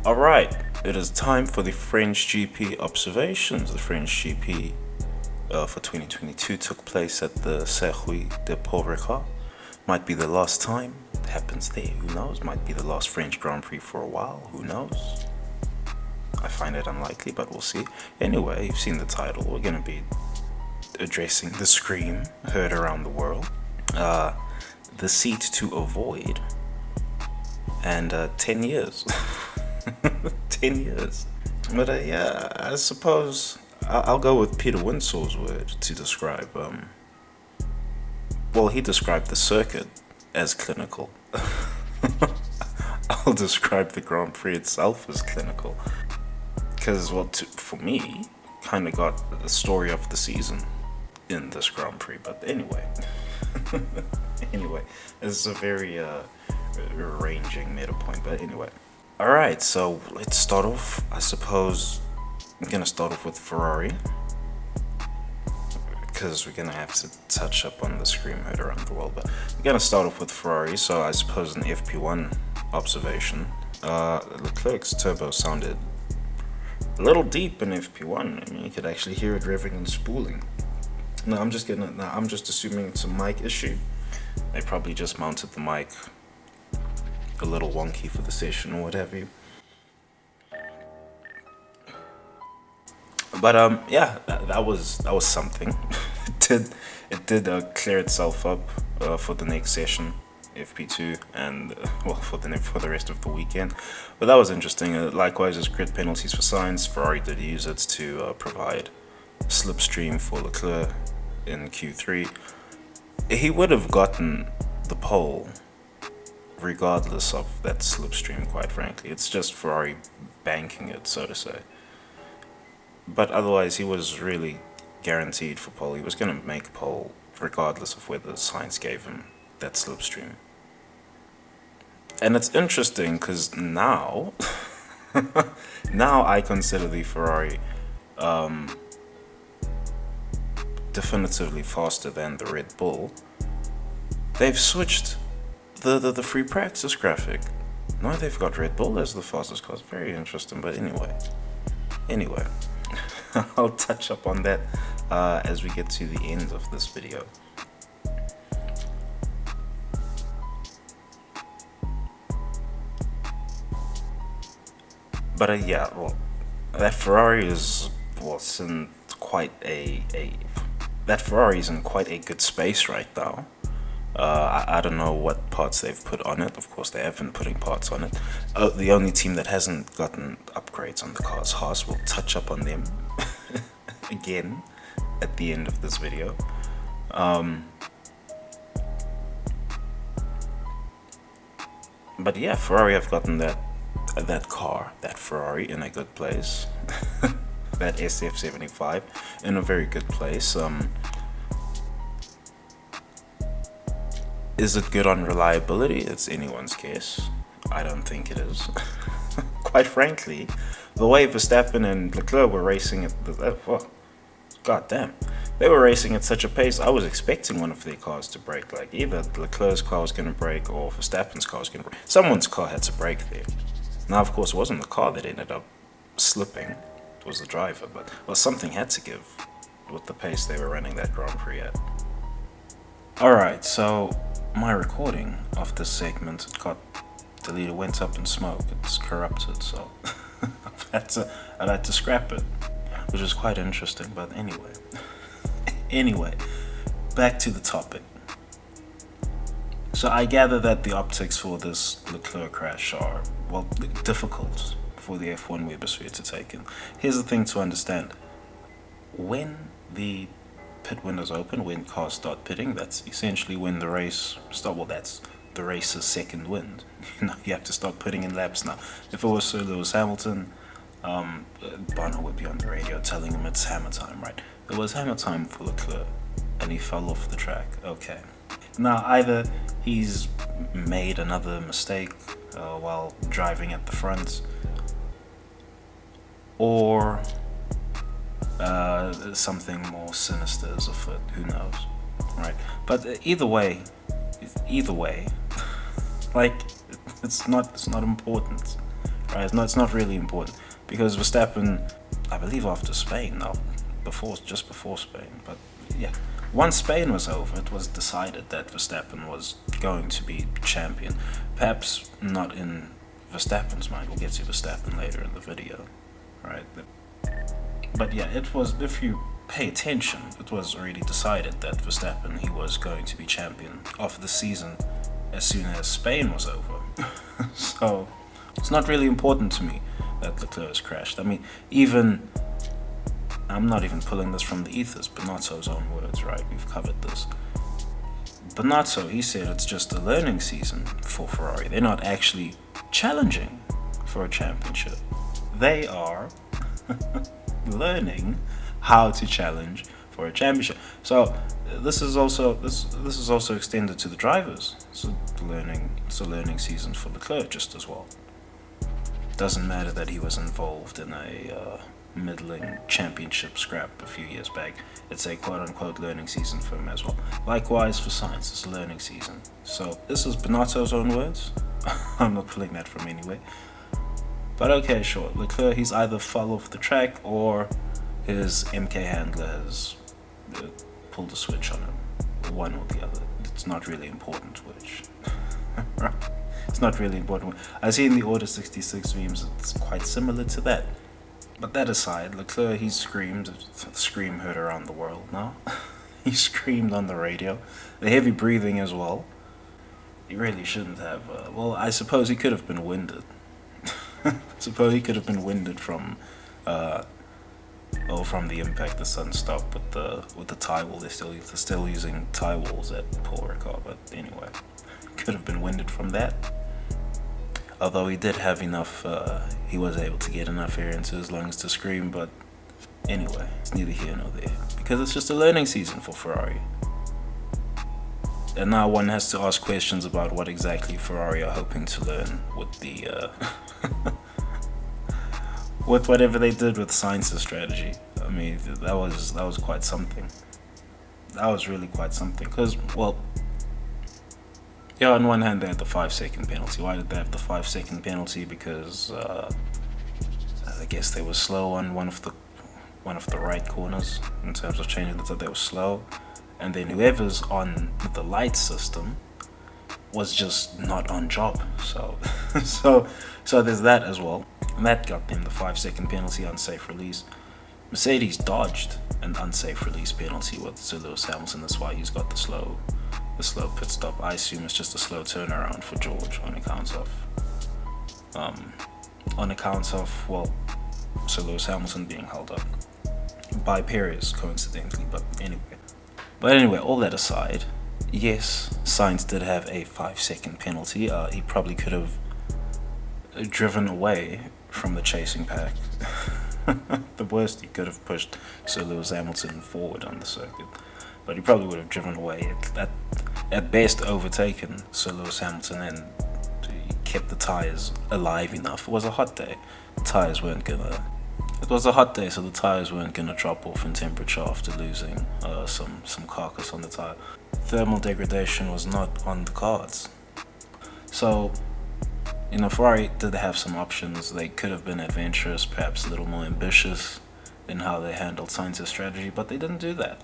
Alright, it is time for the French GP observations. The French GP for 2022 took place at the Circuit de Paul-Ricard. Might be the last time it happens there, who knows? Might be the last French Grand Prix for a while, who knows? I find it unlikely, but we'll see. Anyway, you've seen the title. We're going to be addressing the scream heard around the world, the seat to avoid, and 10 years. 10 years. But yeah, I suppose I'll go with Peter Winsaw's word to describe, well, he described the circuit as clinical. I'll describe the Grand Prix itself as clinical. Because, well, for me, kind of got the story of the season in this Grand Prix. But anyway, it's a very ranging meta point. But anyway, all right. So let's start off. I suppose I'm gonna start off with Ferrari because we're gonna have to touch up on the scream heard around the world. But we're gonna start off with Ferrari. So I suppose an FP1 observation. Leclerc's turbo sounded a little deep in FP1. I mean, you could actually hear it revving and spooling. No, I'm just assuming it's a mic issue. They probably just mounted the mic a little wonky for the session or what have you. But yeah, that was something. it did clear itself up for the next session, FP2, and well, for the rest of the weekend. But that was interesting. Likewise, as grid penalties for Sainz, Ferrari did use it to provide slipstream for Leclerc in Q3. He would have gotten the pole regardless of that slipstream, quite frankly. It's just Ferrari banking it, so to say. But otherwise, he was really guaranteed for pole. He was going to make pole regardless of whether Sainz gave him that slipstream. And it's interesting because now I consider the Ferrari definitively faster than the Red Bull. They've switched the free practice graphic. Now they've got Red Bull as the fastest car. It's very interesting. But anyway, I'll touch up on that as we get to the end of this video. But yeah, well, that Ferrari is in quite that Ferrari is in quite a good space right now. I don't know what parts they've put on it. Of course, they have been putting parts on it. The only team that hasn't gotten upgrades on the car is Haas. We'll touch up on them again at the end of this video. But yeah, Ferrari have gotten that Ferrari in a good place. That SF75 in a very good place. Is it good on reliability? It's anyone's guess. I don't think it is. Quite frankly, the way Verstappen and Leclerc were racing at goddamn, they were racing at such a pace. I was expecting one of their cars to break. Like either Leclerc's car was going to break or Verstappen's car was going to break. Someone's car had to break there. Now, of course, it wasn't the car that ended up slipping. It was the driver. But well, something had to give with the pace they were running that Grand Prix at. Alright, so my recording of this segment, it got deleted, went up in smoke. It's corrupted, so I'd had to scrap it, which is quite interesting. But anyway, back to the topic. So I gather that the optics for this Leclerc crash are, well, difficult for the F1 webosphere to take in. Here's the thing to understand. When the pit windows open, when cars start pitting, that's essentially when the race starts. Well, that's the race's second wind. You have to start putting in laps now. If it was Sir Lewis Hamilton, Bono would be on the radio telling him it's hammer time, right? It was hammer time for Leclerc, and he fell off the track. Okay. Now, either he's made another mistake while driving at the front, or something more sinister is afoot. Who knows, right? But either way, like it's not important, right? No, it's not really important because Verstappen, I believe after Spain, now just before Spain, but yeah, once Spain was over, it was decided that Verstappen was going to be champion. Perhaps not in Verstappen's mind. We'll get to Verstappen later in the video, right? But yeah, it was, if you pay attention, it was already decided that Verstappen, he was going to be champion of the season as soon as Spain was over. So it's not really important to me that Leclerc has crashed. I mean, I'm not even pulling this from the ethers, Binotto's own words, right? We've covered this. Binotto, he said it's just a learning season for Ferrari. They're not actually challenging for a championship. They are learning how to challenge for a championship. So this is also extended to the drivers. It's a learning season for Leclerc just as well. Doesn't matter that he was involved in a middling championship scrap a few years back. It's a quote-unquote learning season for him as well. Likewise for Sainz, it's a learning season. So this is Binotto's own words. I'm not pulling that from anywhere. But okay, sure. Leclerc, he's either fell off the track or his MK handler has pulled a switch on him. One or the other. It's not really important which. Right? It's not really important. I see in the Order 66 memes, it's quite similar to that. But that aside, Leclerc, he screamed. The scream heard around the world now. He screamed on the radio. The heavy breathing as well. He really shouldn't have. Well, I suppose he could have been winded. Suppose he could have been winded from the impact. The sun stopped with the tie wall. They're still using tie walls at Paul Ricard, but anyway, could have been winded from that. Although he did have enough, he was able to get enough air into his lungs to scream. But anyway, it's neither here nor there because it's just a learning season for Ferrari. And now one has to ask questions about what exactly Ferrari are hoping to learn with the with whatever they did with Sainz's strategy. I mean, that was quite something. That was really quite something. Because, well, yeah, on one hand they had the 5-second penalty. Why did they have the 5-second penalty? Because I guess they were slow on one of the right corners in terms of changing the. They were slow. And then whoever's on the light system was just not on job. So there's that as well. And that got them the 5-second penalty, unsafe release. Mercedes dodged an unsafe release penalty with Sir Lewis Hamilton. That's why he's got the slow pit stop. I assume it's just a slow turnaround for George on account of well, Sir Lewis Hamilton being held up by Perez, coincidentally. But anyway, all that aside, yes, Sainz did have a 5-second penalty. He probably could have driven away from the chasing pack. The worst, he could have pushed Sir Lewis Hamilton forward on the circuit. But he probably would have driven away. At best, overtaken Sir Lewis Hamilton and he kept the tyres alive enough. It was a hot day. It was a hot day, so the tyres weren't going to drop off in temperature after losing some carcass on the tyre. Thermal degradation was not on the cards. So, Ferrari did have some options. They could have been adventurous, perhaps a little more ambitious in how they handled Sainz's strategy, but they didn't do that.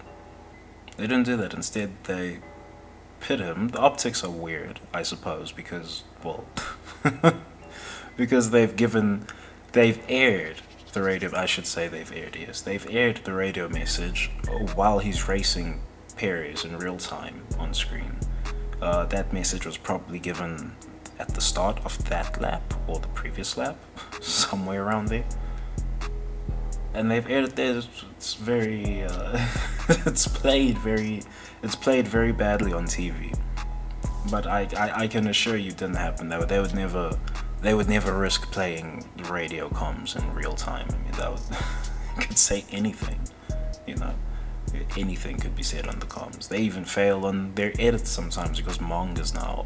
Instead, they pit him. The optics are weird, I suppose, because, well, because they've aired the radio. I should say they've aired the radio message while he's racing Perez in real time on screen. That message was probably given at the start of that lap or the previous lap, somewhere around there. And they've aired it there. It's very, it's played very badly on TV. But I can assure you, it didn't happen. They would never risk playing radio comms in real time. I mean, that would could say anything, anything could be said on the comms. They even fail on their edits sometimes because Mong is now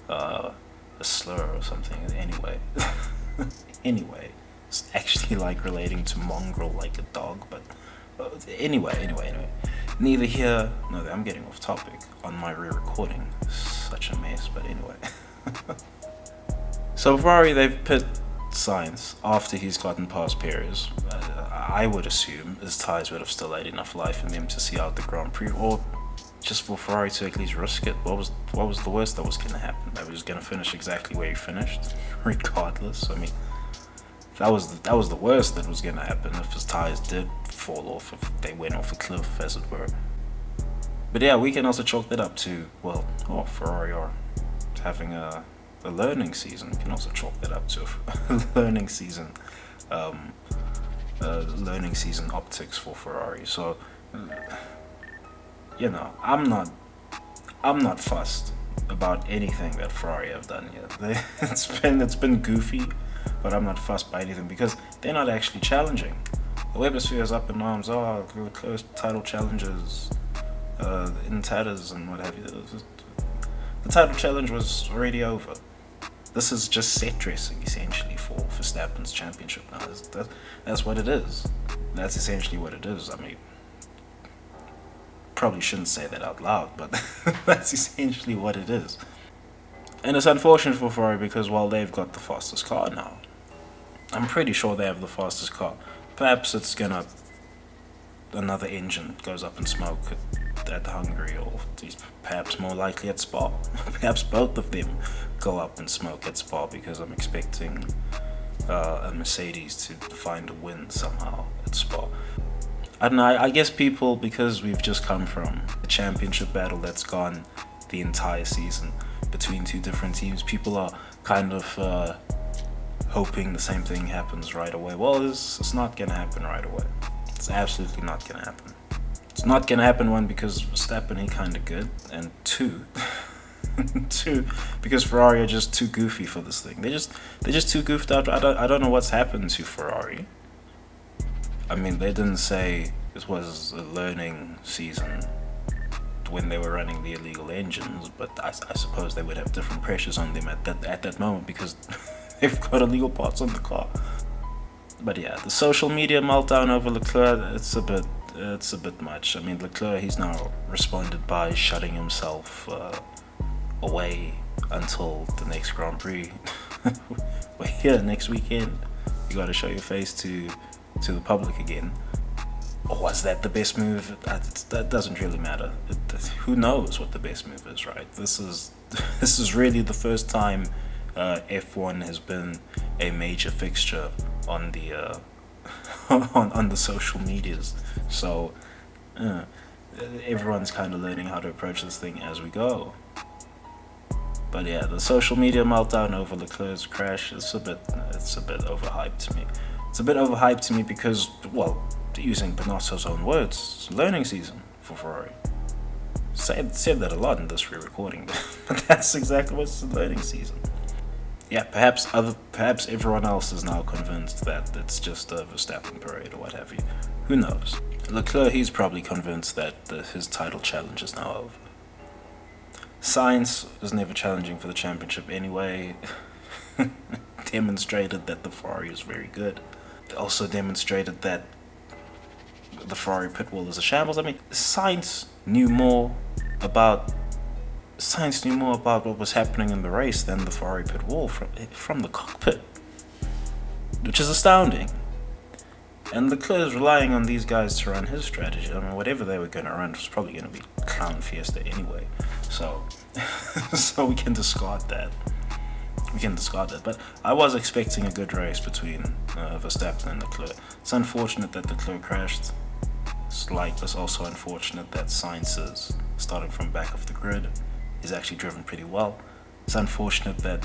a slur or something. Anyway, it's actually like relating to mongrel like a dog, but anyway. Neither here nor there. I'm getting off topic on my re-recording. Such a mess, but anyway. So Ferrari, they've put Sainz, after he's gotten past Perez, I would assume his tyres would have still had enough life in them to see out the Grand Prix, or just for Ferrari to at least risk it. What was the worst that was going to happen? That he was going to finish exactly where he finished, regardless. I mean, that was the worst that was going to happen if his tyres did fall off, if they went off a cliff, as it were. But yeah, we can also chalk that up to, well, Ferrari are having a learning season. We can also chalk that up to a learning season, learning season optics for Ferrari. So, you know, I'm not fussed about anything that Ferrari have done yet. It's been goofy, but I'm not fussed by anything because they're not actually challenging. The webosphere is up in arms. The close title challenges in tatters and what have you. The title challenge was already over. This is just set dressing essentially for Verstappen's championship now. That's what it is. That's essentially what it is. I mean, probably shouldn't say that out loud, but that's essentially what it is. And it's unfortunate for Ferrari because while they've got the fastest car now, I'm pretty sure they have the fastest car. Perhaps it's gonna, another engine goes up in smoke at Hungary, or perhaps more likely at Spa. Perhaps both of them go up in smoke at Spa, because I'm expecting a Mercedes to find a win somehow at Spa. I don't know, I guess people, because we've just come from a championship battle that's gone the entire season between two different teams, people are kind of hoping the same thing happens right away. Well, it's not going to happen right away. It's absolutely not going to happen. It's not going to happen, one, because Verstappen, he kind of good, and two, because Ferrari are just too goofy for this thing. They're just too goofed out. I don't know what's happened to Ferrari. I mean, they didn't say it was a learning season when they were running the illegal engines, but I suppose they would have different pressures on them at that moment because they've got illegal parts on the car. But yeah, the social media meltdown over Leclerc, it's a bit much. I mean, Leclerc, he's now responded by shutting himself away until the next Grand Prix. We're here next weekend. You got to show your face to the public again. Or was that the best move? That doesn't really matter. Who knows what the best move is, right? This is really the first time F1 has been a major fixture on the on the social medias. So everyone's kind of learning how to approach this thing as we go. But yeah, the social media meltdown over Leclerc's crash is a bit overhyped to me. It's a bit overhyped to me because, well, using Benotto's own words, it's learning season for Ferrari. Said that a lot in this re-recording, but that's exactly what's the learning season. Yeah, perhaps everyone else is now convinced that it's just a Verstappen parade or what have you. Who knows? Leclerc, he's probably convinced that his title challenge is now over. Sainz is never challenging for the championship anyway. Demonstrated that the Ferrari is very good. Also demonstrated that the Ferrari pit wall is a shambles. I mean, Sainz knew more about what was happening in the race than the Ferrari pit wall from the cockpit, which is astounding. And Leclerc is relying on these guys to run his strategy. I mean, whatever they were going to run was probably going to be Clown Fiesta anyway. So, so we can discard that. But I was expecting a good race between Verstappen and Leclerc. It's unfortunate that Leclerc crashed. It's also unfortunate that Sainz is starting from back of the grid. He's actually driven pretty well. It's unfortunate that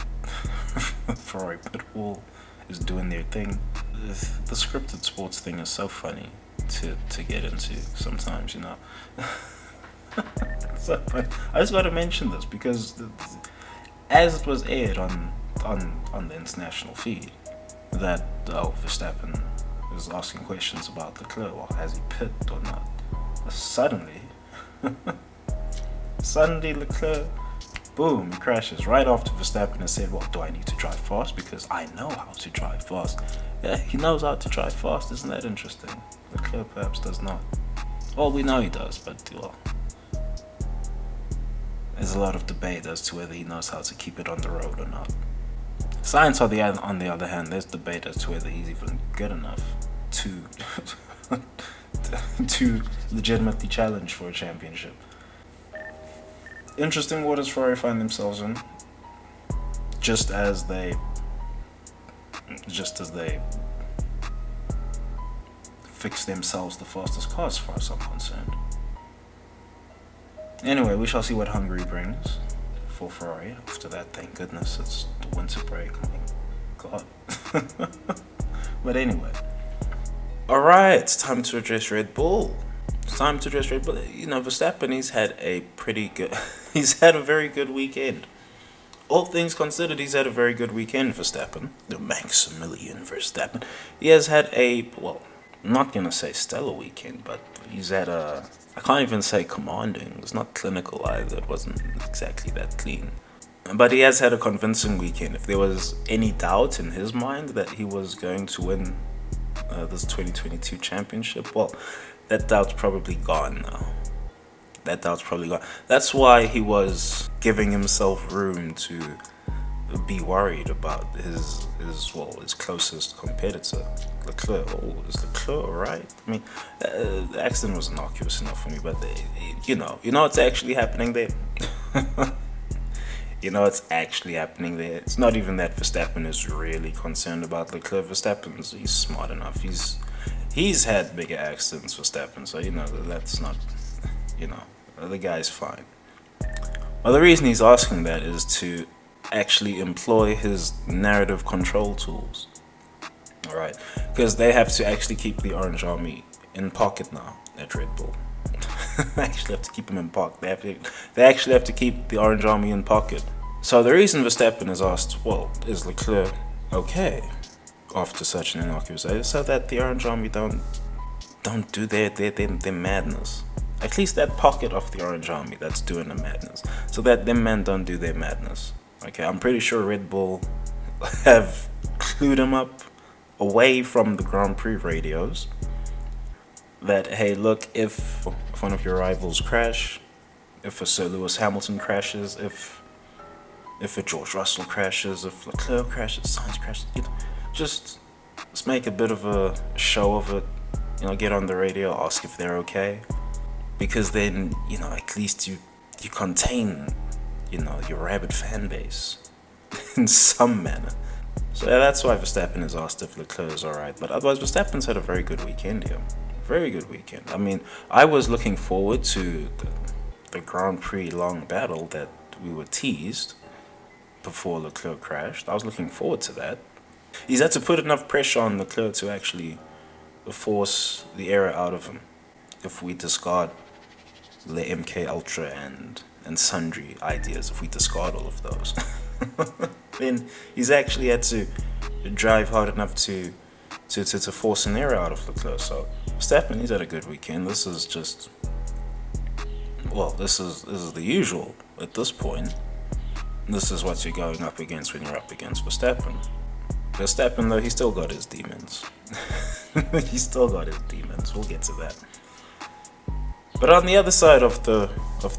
Ferrari pit wall is doing their thing. The scripted sports thing is so funny to get into sometimes, you know. So I just got to mention this because as it was aired on the international feed, that Verstappen is asking questions about Leclerc, well, has he pit or not? Suddenly Leclerc, boom, he crashes right after Verstappen has said, well, do I need to drive fast? Because I know how to drive fast. Yeah, he knows how to drive fast. Isn't that interesting? Leclerc perhaps does not. Well, we know he does, but well, there's a lot of debate as to whether he knows how to keep it on the road or not. Science, on the other hand, there's debate as to whether he's even good enough to to legitimately challenge for a championship. Interesting waters Ferrari find themselves in, just as they fix themselves the fastest car as far as I'm concerned. Anyway, we shall see what Hungary brings for Ferrari. After that, thank goodness, it's the winter break. I mean, God. But anyway. Alright, it's time to address Red Bull. You know, Verstappen, he's had a very good weekend. All things considered, he's had a very good weekend, Verstappen. The Maximilian Verstappen. He has had I'm not going to say stellar weekend, but he's had I can't even say commanding. It's not clinical either. It wasn't exactly that clean. But he has had a convincing weekend. If there was any doubt in his mind that he was going to win this 2022 championship, well, that doubt's probably gone now. That's why he was giving himself room to be worried about his closest competitor, Leclerc. Oh, is Leclerc alright? I mean, the accident was innocuous enough for me, but you know what's actually happening there. It's actually happening there. It's not even that Verstappen is really concerned about Leclerc. He's smart enough. He's had bigger accidents, Verstappen, so that's not, the guy's fine. Well, the reason he's asking that is to actually employ his narrative control tools. Alright, because they have to actually keep the Orange Army in pocket now at Red Bull. They actually have to keep him in pocket. They actually have to keep the Orange Army in pocket. So the reason Verstappen is asked, well, is Leclerc okay after such an innocuous idea, so that the Orange Army don't do their madness. At least that pocket of the Orange Army that's doing the madness, so that them men don't do their madness. Okay, I'm pretty sure Red Bull have clued him up away from the Grand Prix radios that, hey, look, if one of your rivals crash, if a Sir Lewis Hamilton crashes, if a George Russell crashes, if Leclerc crashes, Sainz crashes, just make a bit of a show of it, get on the radio, ask if they're okay, because then, at least you contain, your rabid fan base in some manner. So that's why Verstappen is asked if Leclerc is alright, but otherwise Verstappen's had a very good weekend here. Very good weekend. I mean, I was looking forward to the Grand Prix long battle that we were teased before Leclerc crashed. I was looking forward to that. He's had to put enough pressure on Leclerc to actually force the error out of him. If we discard the MK Ultra and sundry ideas, if we discard all of those, then he's actually had to drive hard enough to force an error out of Leclerc. So Verstappen, he's had a good weekend. This is the usual at this point. This is what you're going up against when you're up against Verstappen. Verstappen, though, he's still got his demons. We'll get to that. But on the other side of the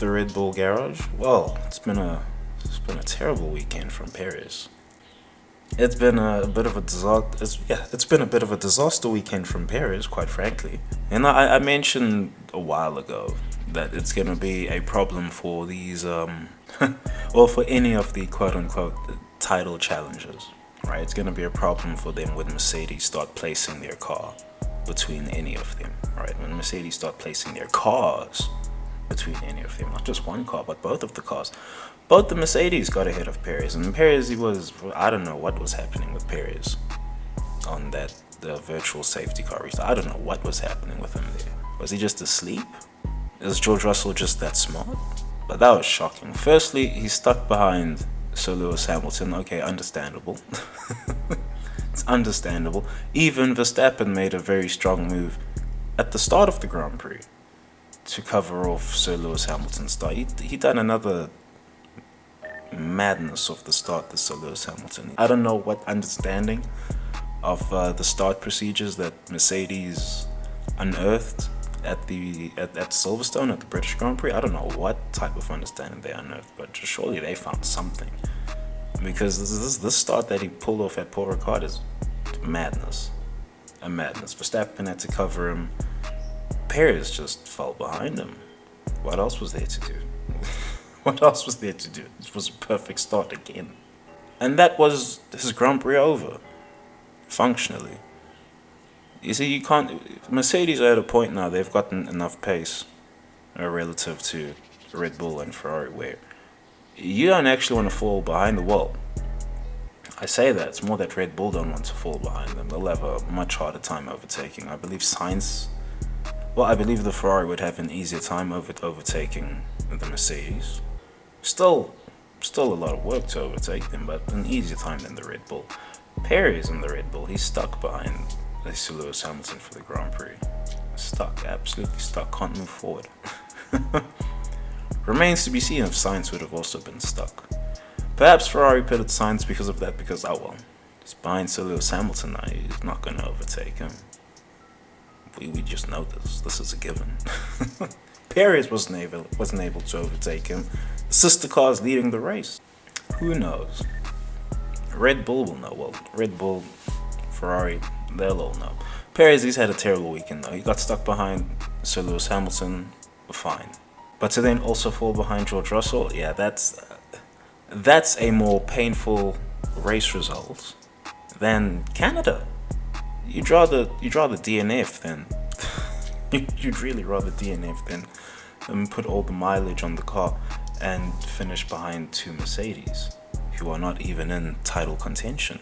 Red Bull garage, well, it's been a terrible weekend from Perez. It's been a bit of a disaster weekend from Perez, quite frankly. And I mentioned a while ago that it's going to be a problem for these, or for any of the quote-unquote title challengers, right? It's going to be a problem for them when Mercedes start placing their car between any of them, right? When Mercedes start placing their cars between any of them, not just one car, but both of the cars. Both the Mercedes got ahead of Perez, and Perez, I don't know what was happening with Perez on the virtual safety car race. I don't know what was happening with him there. Was he just asleep? Is George Russell just that smart? But that was shocking. Firstly, he's stuck behind Sir Lewis Hamilton. Okay, understandable. It's understandable. Even Verstappen made a very strong move at the start of the Grand Prix to cover off Sir Lewis Hamilton's start. He done another madness of the start to Sir Lewis Hamilton. I don't know what understanding of the start procedures that Mercedes unearthed at Silverstone at the British Grand Prix. I don't know what type of understanding they unearthed, but surely they found something. because this start that he pulled off at Paul Ricard is madness. A madness. Verstappen had to cover him. Perez just fell behind him. What else was there to do? What else was there to do? It was a perfect start again. And that was his Grand Prix over. Functionally. You see, you can't... Mercedes are at a point now, they've gotten enough pace relative to Red Bull and Ferrari where you don't actually want to fall behind the wall. I say that, it's more that Red Bull don't want to fall behind them. They'll have a much harder time overtaking. I believe I believe the Ferrari would have an easier time overtaking the Mercedes. Still a lot of work to overtake them, but an easier time than the Red Bull. Perez in the Red Bull, he's stuck behind Lewis Hamilton for the Grand Prix. Stuck, absolutely stuck, can't move forward. Remains to be seen if Sainz would have also been stuck. Perhaps Ferrari pitted Sainz because of that, because, oh well, he's behind Sir Lewis Hamilton now, he's not going to overtake him. We just know this. This is a given. Perez wasn't able to overtake him. The sister car is leading the race. Who knows? Red Bull will know. Well, Red Bull, Ferrari, they'll all know. Perez, he's had a terrible weekend though. He got stuck behind Sir Lewis Hamilton, fine. But to then also fall behind George Russell, yeah, that's a more painful race result than Canada. You'd rather DNF than you'd really rather DNF than put all the mileage on the car and finish behind two Mercedes who are not even in title contention.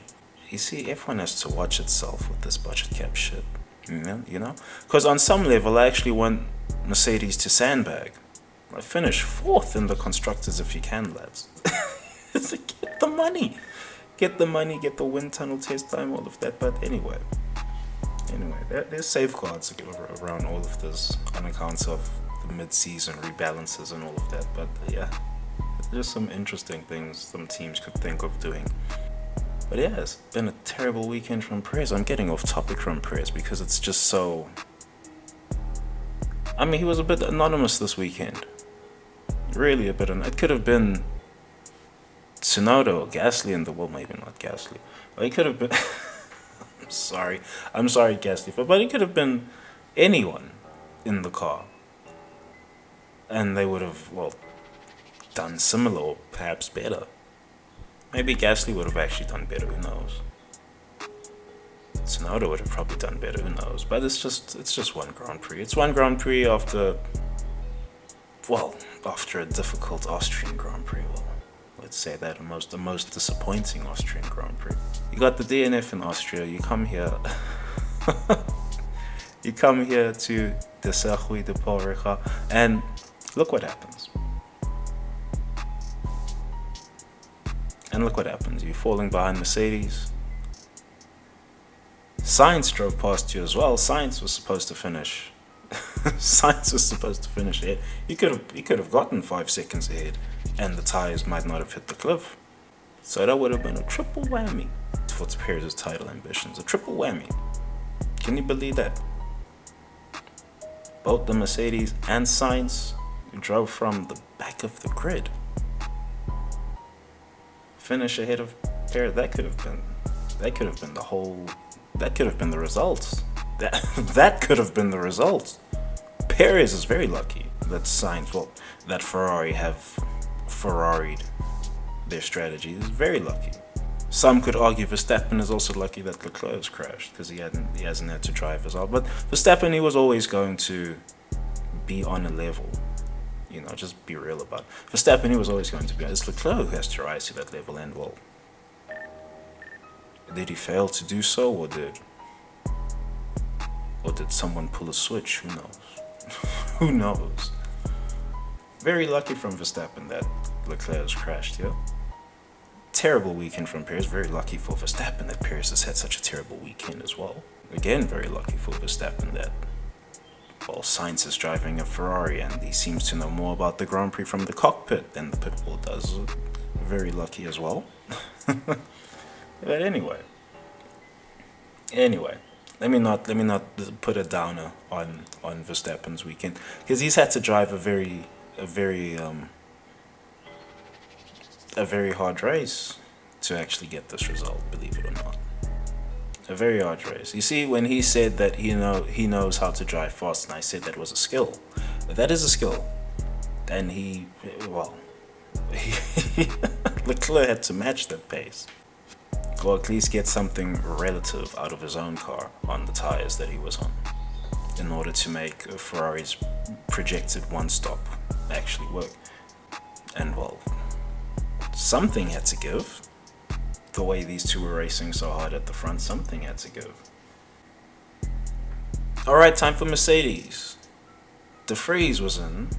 You see, F1 has to watch itself with this budget cap shit. You know? Because on some level, I actually want Mercedes to sandbag. I finish 4th in the constructors if you can, lads. Get the money. Get the wind tunnel test time, all of that. But anyway, there's safeguards around all of this on account of the mid-season rebalances and all of that. But yeah, there's some interesting things some teams could think of doing. But yeah, it's been a terrible weekend from Perez. I'm getting off topic from Perez because it's just so... I mean, he was a bit anonymous this weekend. Really a bit. It could have been Tsunoda or Gasly in the... Well, maybe not Gasly. But he could have been... I'm sorry, Gasly. But it could have been anyone in the car. And they would have, well, done similar or perhaps better. Maybe Gasly would have actually done better, who knows? Tsunoda would have probably done better, who knows? But it's just one Grand Prix. It's one Grand Prix after a difficult Austrian Grand Prix. Well, let's say that the most disappointing Austrian Grand Prix. You got the DNF in Austria. You come here. You come here to the Circuit de Paul Ricard, and look what happens. And look what happens. You're falling behind Mercedes. Sainz drove past you as well. Sainz was supposed to finish. Ahead. He could have gotten 5 seconds ahead, and the tires might not have hit the cliff. So that would have been a triple whammy for Perez's title ambitions. A triple whammy. Can you believe that? Both the Mercedes and Sainz drove from the back of the grid. Finish ahead of Perez. That could have been the results. That could have been the results. Perez is very lucky that that Ferrari have Ferrari'd their strategy. He's very lucky. Some could argue Verstappen is also lucky that Leclerc has crashed because he hasn't had to drive as well. But Verstappen, he was always going to be on a level. You know, just be real about it. Verstappen, he was always going to be. It's Leclerc who has to rise to that level, and well, did he fail to do so, or did someone pull a switch? Who knows? Who knows? Very lucky from Verstappen that Leclerc has crashed here. Terrible weekend from Perez. Very lucky for Verstappen that Perez has had such a terrible weekend as well. Again, very lucky for Verstappen that, well, Sainz is driving a Ferrari and he seems to know more about the Grand Prix from the cockpit than the pit wall does. Very lucky as well. But anyway, let me not put a downer on Verstappen's weekend because he's had to drive a very hard race. to actually get this result, believe it or not. A very hard race. You see, when he said that he knows how to drive fast, and I said that was a skill. That is a skill. And Leclerc had to match that pace. Or at least get something relative out of his own car on the tires that he was on, in order to make Ferrari's projected one stop actually work. And something had to give. The way these two were racing so hard at the front, something had to give. Alright, time for Mercedes. De Vries was in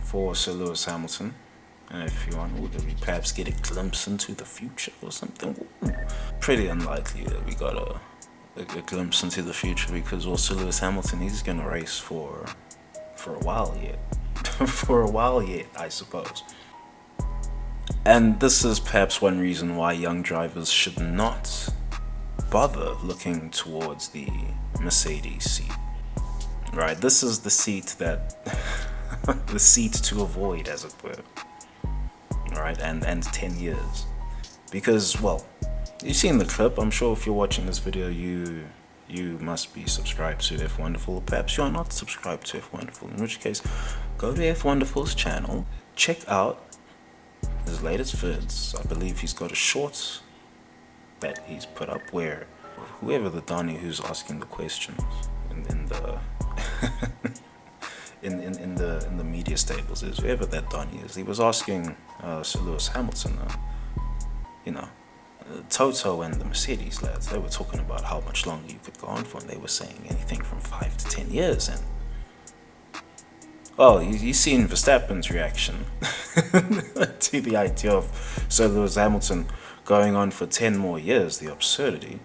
for Sir Lewis Hamilton. And if you want, we perhaps get a glimpse into the future or something. Pretty unlikely that we got a glimpse into the future, because Sir Lewis Hamilton, he's going to race for a while yet. For a while yet, I suppose. And this is perhaps one reason why young drivers should not bother looking towards the Mercedes seat. Right, this is the seat that the seat to avoid, as it were. Right, and 10 years. Because, you've seen the clip. I'm sure if you're watching this video, you must be subscribed to F Wonderful. Perhaps you are not subscribed to F Wonderful, in which case, go to F Wonderful's channel, check out his latest vids. I believe he's got a short that he's put up where whoever the Donnie who's asking the questions in the in the media stables is, whoever that Donnie is, he was asking Sir Lewis Hamilton, Toto and the Mercedes lads, they were talking about how much longer you could go on for, and they were saying anything from 5 to 10 years. And you've seen Verstappen's reaction to the idea of Sir Lewis Hamilton going on for 10 more years, the absurdity.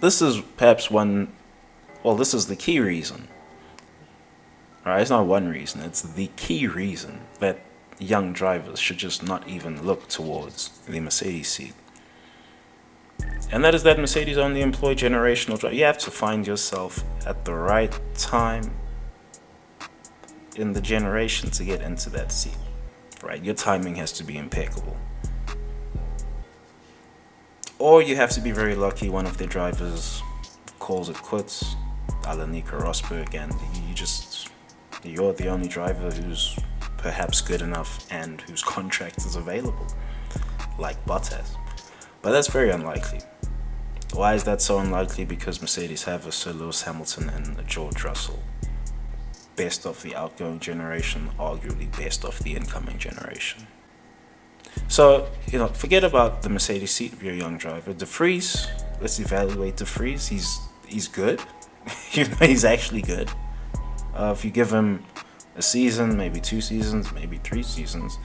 This is perhaps this is the key reason. Right, it's not one reason, it's the key reason that young drivers should just not even look towards the Mercedes seat. And that is that Mercedes only employ generational drivers. You have to find yourself at the right time in the generation to get into that seat. Right, your timing has to be impeccable. Or you have to be very lucky, one of their drivers calls it quits, a la Nico Rosberg, and you're the only driver who's perhaps good enough and whose contract is available, like Bottas. But that's very unlikely. Why is that so unlikely? Because Mercedes have a Sir Lewis Hamilton and a George Russell. Best of the outgoing generation, arguably best of the incoming generation. So, forget about the Mercedes seat if you're a young driver. De Vries, let's evaluate De Vries. He's good. He's actually good. If you give him a season, maybe 2 seasons, maybe 3 seasons,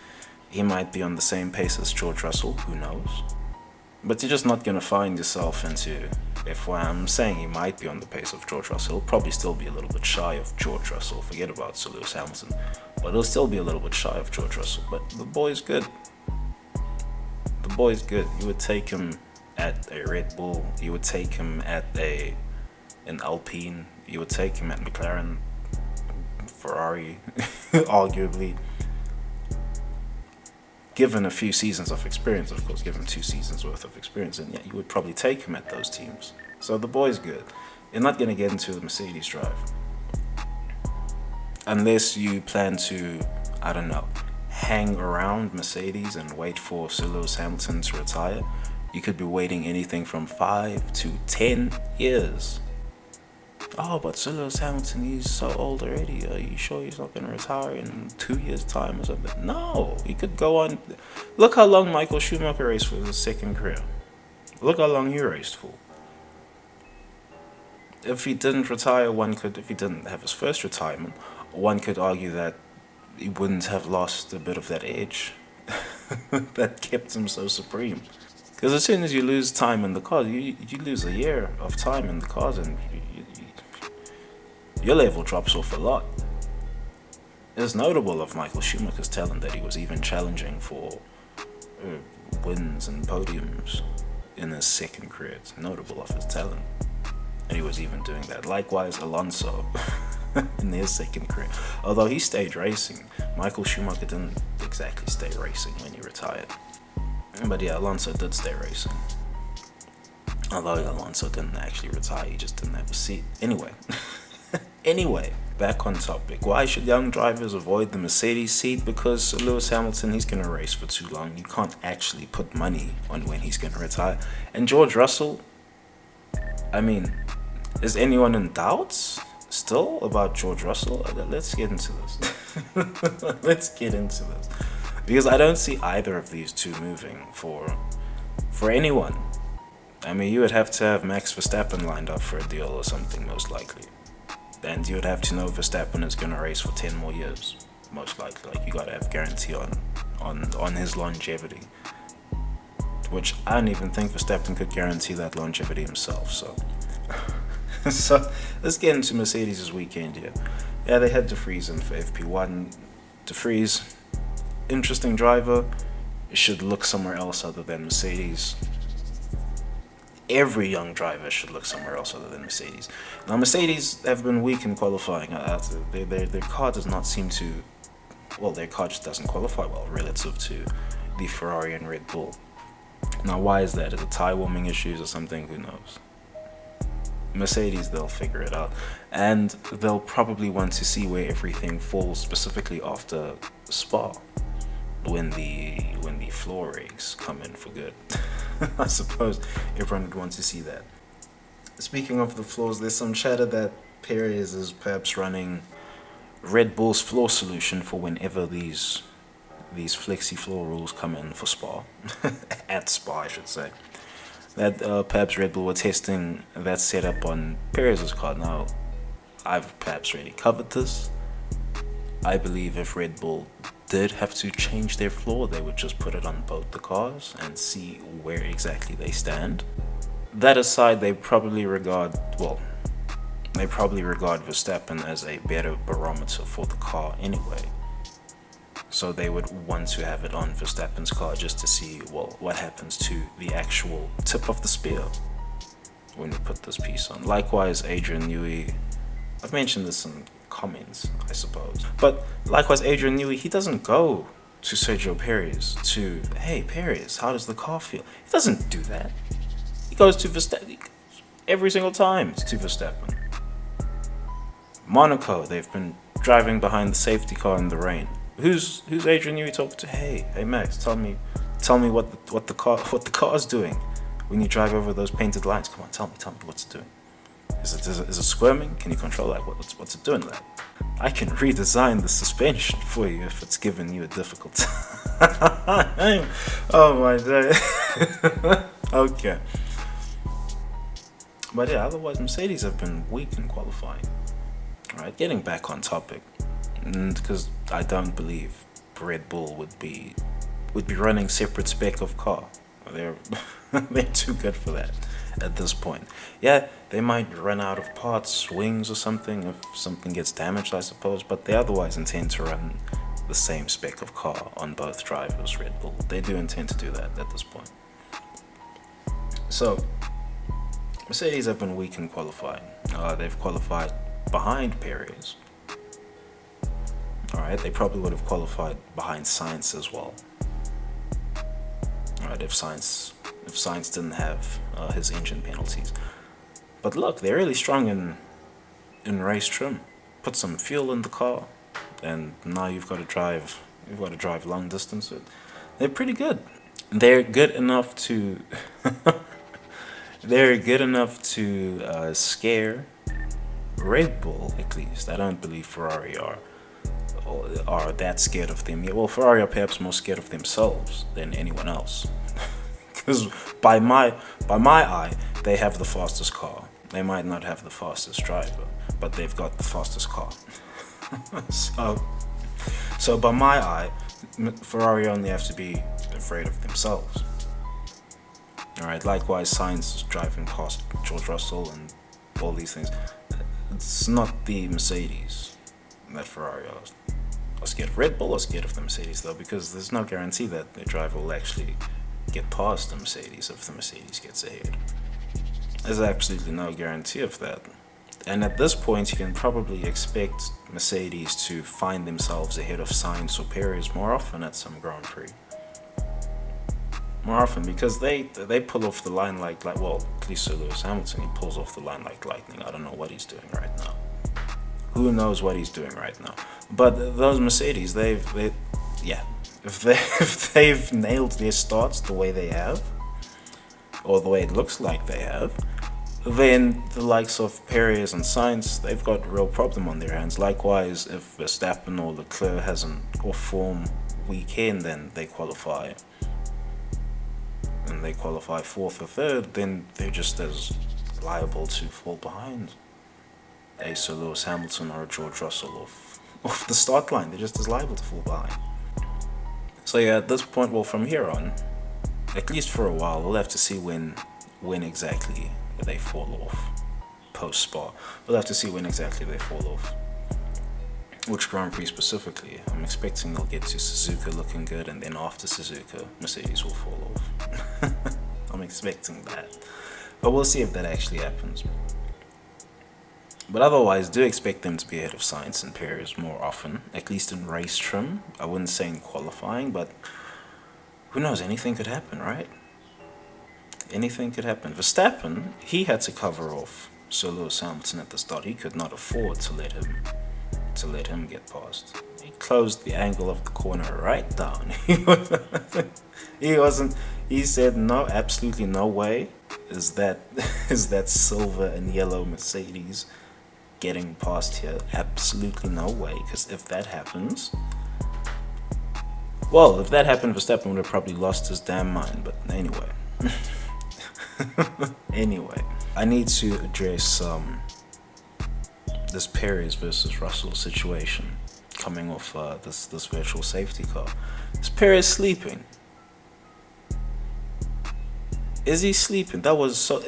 he might be on the same pace as George Russell, who knows? But you're just not going to find yourself into F1. I'm saying he might be on the pace of George Russell. He'll probably still be a little bit shy of George Russell. Forget about Sir Lewis Hamilton. But he'll still be a little bit shy of George Russell. But the boy's good. The boy's good. You would take him at a Red Bull. You would take him at an Alpine. You would take him at Mclaren, Ferrari, arguably. Given a few seasons of experience, of course, given 2 seasons worth of experience, and you would probably take him at those teams. So the boy's good. You're not going to get into the Mercedes drive. Unless you plan to, hang around Mercedes and wait for Sir Lewis Hamilton to retire. You could be waiting anything from 5 to 10 years. Oh, but Sir Lewis Hamilton, he's so old already. Are you sure he's not going to retire in 2 years' time or something? No, he could go on. Look how long Michael Schumacher raced for his second career. Look how long he raced for. If he didn't retire, if he didn't have his first retirement, one could argue that he wouldn't have lost a bit of that edge that kept him so supreme. Because as soon as you lose time in the cars, you lose a year of time in the cars, and your level drops off a lot. It's notable of Michael Schumacher's talent that he was even challenging for wins and podiums in his second career. It's notable of his talent. And he was even doing that. Likewise, Alonso in his second career. Although he stayed racing, Michael Schumacher didn't exactly stay racing when he retired. But yeah, Alonso did stay racing. Although Alonso didn't actually retire, he just didn't have a seat. Anyway, back on topic. Why should young drivers avoid the Mercedes seat? Because Lewis Hamilton, he's going to race for too long. You can't actually put money on when he's going to retire. And George Russell, I mean, is anyone in doubt still about George Russell? Let's get into this. Let's get into this. Because I don't see either of these two moving for anyone. I mean, you would have to have Max Verstappen lined up for a deal or something, most likely. And you would have to know Verstappen is going to race for 10 more years, most likely. Like, you got to have guarantee on his longevity. Which I don't even think Verstappen could guarantee that longevity himself, so... So, let's get into Mercedes' weekend here. Yeah, they had De Vries in for FP1. De Vries, interesting driver, should look somewhere else other than Mercedes. Every young driver should look somewhere else other than Mercedes. Now, Mercedes have been weak in qualifying. Their car does not seem to... Well, their car just doesn't qualify well relative to the Ferrari and Red Bull. Now, why is that? Is it tire warming issues or something? Who knows? Mercedes, they'll figure it out. And they'll probably want to see where everything falls, specifically after Spa, when the floor rigs come in for good. I suppose everyone would want to see that. Speaking of the floors, there's some chatter that Perez is perhaps running Red Bull's floor solution for whenever these flexi floor rules come in for Spa. At Spa, I should say. That perhaps Red Bull were testing that setup on Perez's car. Now, I've perhaps already covered this. I believe if Red Bull did have to change their floor, they would just put it on both the cars and see where exactly they stand. That aside, they probably regard Verstappen as a better barometer for the car anyway. So they would want to have it on Verstappen's car just to see, well, what happens to the actual tip of the spear when we put this piece on. Likewise, Adrian Newey, I've mentioned this in comments, I suppose. But likewise, Adrian Newey, he doesn't go to Sergio Perez to, hey, Perez, how does the car feel? He doesn't do that. He goes to Verstappen every single time to Verstappen. Monaco, they've been driving behind the safety car in the rain. Who's Adrian Newey talking to? Hey Max, tell me what the car's doing when you drive over those painted lines. Come on, tell me what's it doing. Is it squirming? Can you control that? What's it doing that? I can redesign the suspension for you if it's giving you a difficult time. Oh my god. Okay. But yeah, otherwise Mercedes have been weak in qualifying. Alright, getting back on topic. Because I don't believe Red Bull would be running separate spec of car. They're too good for that at this point. Yeah, they might run out of parts, wings or something, if something gets damaged, I suppose, but they otherwise intend to run the same spec of car on both drivers, Red Bull. They do intend to do that at this point. So, Mercedes have been weak in qualifying. They've qualified behind Perez. Alright, they probably would have qualified behind Sainz as well. Alright, if Sainz didn't have his engine penalties. But look, they're really strong in race trim. Put some fuel in the car, and now you've got to drive long distances. They're pretty good. They're good enough to scare Red Bull, at least. I don't believe Ferrari are that scared of them. Well, Ferrari are perhaps more scared of themselves than anyone else. Because by my eye, they have the fastest car. They might not have the fastest driver, but they've got the fastest car. So by my eye, Ferrari only have to be afraid of themselves. Alright, likewise, Sainz is driving past George Russell and all these things. It's not the Mercedes that Ferrari are scared of. Red Bull are scared of the Mercedes though, because there's no guarantee that the driver will actually get past the Mercedes if the Mercedes gets ahead. There's absolutely no guarantee of that. And at this point, you can probably expect Mercedes to find themselves ahead of Sainz or Perez more often at some Grand Prix. more often, because they pull off the line like well, at least Sir Lewis Hamilton, he pulls off the line like lightning. I don't know what he's doing right now. Who knows what he's doing right now? But those Mercedes, yeah, if they've nailed their starts the way they have, or the way it looks like they have, then the likes of Perez and Sainz, they've got a real problem on their hands. Likewise, if Verstappen or Leclerc has an off-form weekend, then they qualify, and they qualify fourth or third, then they're just as liable to fall behind a Sir Lewis Hamilton or a George Russell off the start line. They're just as liable to fall behind. So yeah, at this point, well, from here on, at least for a while, we'll have to see when exactly they fall off. Post-Spa, we'll have to see when exactly they fall off. Which Grand Prix specifically. I'm expecting they'll get to Suzuka looking good, and then after Suzuka, Mercedes will fall off. I'm expecting that. But we'll see if that actually happens. But otherwise, do expect them to be ahead of Sainz and Perez more often, at least in race trim. I wouldn't say in qualifying, but who knows, anything could happen, right? Anything could happen. Verstappen, he had to cover off Sir Lewis Hamilton at the start. He could not afford to let him get past. He closed the angle of the corner right down. He said, no, absolutely no way is that silver and yellow Mercedes getting past here. Absolutely no way, because if that happens, well, if that happened, Verstappen would have probably lost his damn mind. But anyway. Anyway, I need to address this Perez versus Russell situation coming off this virtual safety car. Is Perez sleeping? Is he sleeping? That was so.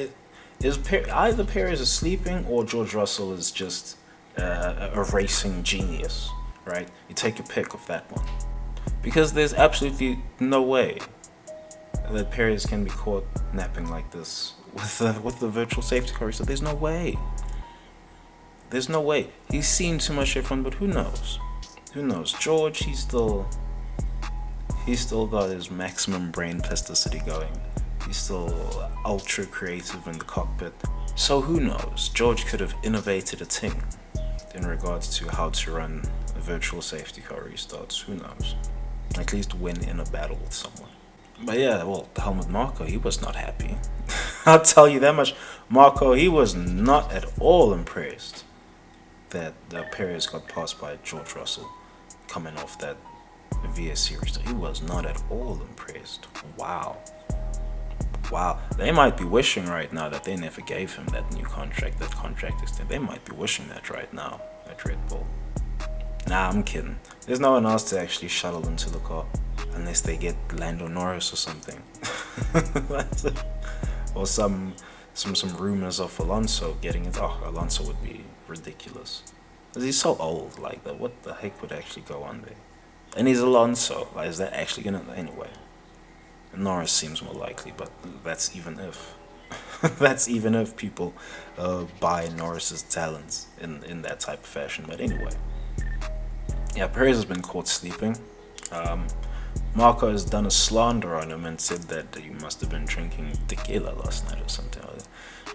Either Perez is sleeping or George Russell is just a racing genius, right? You take your pick of that one, because there's absolutely no way that Perez can be caught napping like this with the virtual safety car. So there's no way. There's no way. He's seen too much F1, but who knows? Who knows? George, he's still got his maximum brain plasticity going. He's still ultra creative in the cockpit. So who knows? George could have innovated a thing in regards to how to run a virtual safety car restarts. Who knows? At least win in a battle with someone. But yeah, well, Helmut Marko, he was not happy. I'll tell you that much. Marko, he was not at all impressed that Perez got passed by George Russell coming off that VSC restart. He was not at all impressed. Wow. They might be wishing right now that they never gave him that new contract, that contract extension. They might be wishing that right now at Red Bull. Nah, I'm kidding. There's no one else to actually shuttle into the car. Unless they get Lando Norris or something. Or some rumors of Alonso getting it. Oh, Alonso would be ridiculous. Because he's so old like that. What the heck would actually go on there? And he's Alonso. Like, is that actually going to... Anyway. Norris seems more likely, but that's even if. That's even if people buy Norris's talents in that type of fashion. But anyway. Yeah, Perez has been caught sleeping. Marko has done a slander on him and said that he must have been drinking tequila last night or something.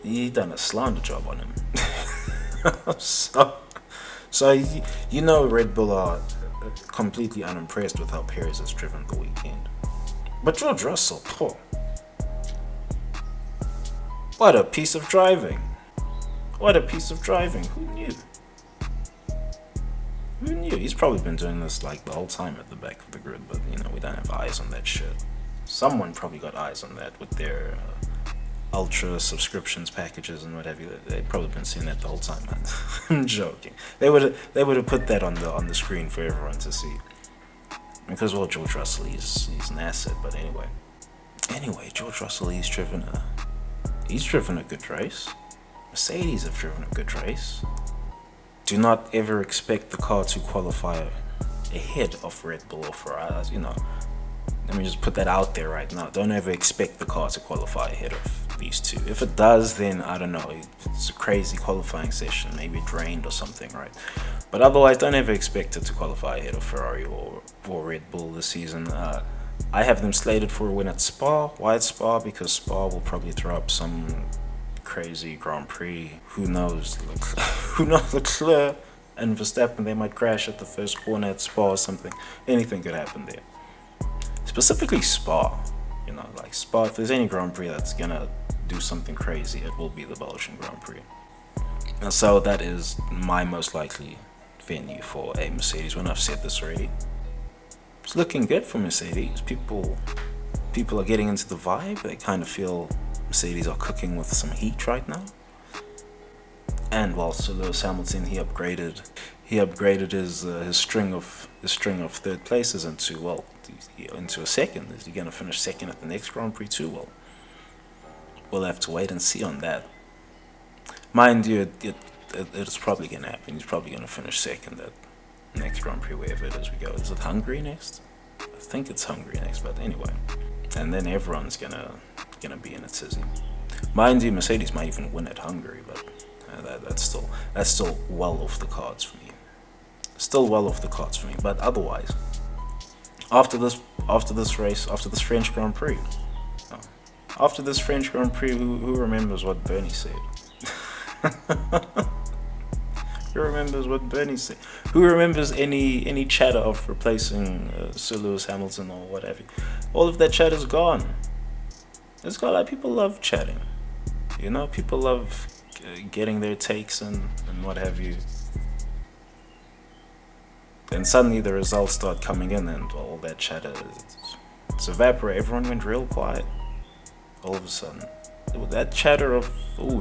He done a slander job on him. So you know Red Bull are completely unimpressed with how Perez has driven the weekend. But George Russell, what a piece of driving. What a piece of driving. Who knew? Who knew? He's probably been doing this like the whole time at the back of the grid, but you know, we don't have eyes on that shit. Someone probably got eyes on that with their ultra subscriptions packages and what have you. They've probably been seeing that the whole time, man. I'm joking. They would have put that on the screen for everyone to see. Because, well, George Russell, he's an asset, but anyway, George Russell, he's driven a good race. Mercedes have driven a good race. Do not ever expect the car to qualify ahead of Red Bull or Ferrari. You know, let me just put that out there right now. Don't ever expect the car to qualify ahead of these two. If it does, then I don't know. It's a crazy qualifying session. Maybe it rained or something, right? But otherwise, don't ever expect it to qualify ahead of Ferrari or Red Bull this season. I have them slated for a win at Spa. Why at Spa? Because Spa will probably throw up some crazy Grand Prix. Who knows? Who knows? Leclerc and Verstappen, they might crash at the first corner at Spa or something. Anything could happen there. Specifically Spa. You know, like Spa, if there's any Grand Prix that's gonna do something crazy, it will be the Belgian Grand Prix. And so that is my most likely venue for a Mercedes win. I've said this already. It's looking good for Mercedes. People are getting into the vibe. They kind of feel Mercedes are cooking with some heat right now. And while Sir Lewis Hamilton, he upgraded his string of third places into a second. Is he gonna finish second at the next Grand Prix too? Well, we'll have to wait and see on that. Mind you, it's probably gonna happen. He's probably gonna finish second at next Grand Prix, wherever it is we go. Is it Hungary next? I think it's Hungary next, but anyway. And then everyone's gonna be in a tizzy. Mind you, Mercedes might even win at Hungary, but that's still well off the cards for me. Still well off the cards for me. But otherwise, after this French Grand Prix, who remembers what Bernie said? Who remembers what Bernie said? Who remembers any chatter of replacing Sir Lewis Hamilton or what have you? All of that chatter's gone. It's gone. Like, people love chatting. You know, people love getting their takes and what have you. Then suddenly the results start coming in, and all that chatter it's evaporate. Everyone went real quiet. All of a sudden, that chatter of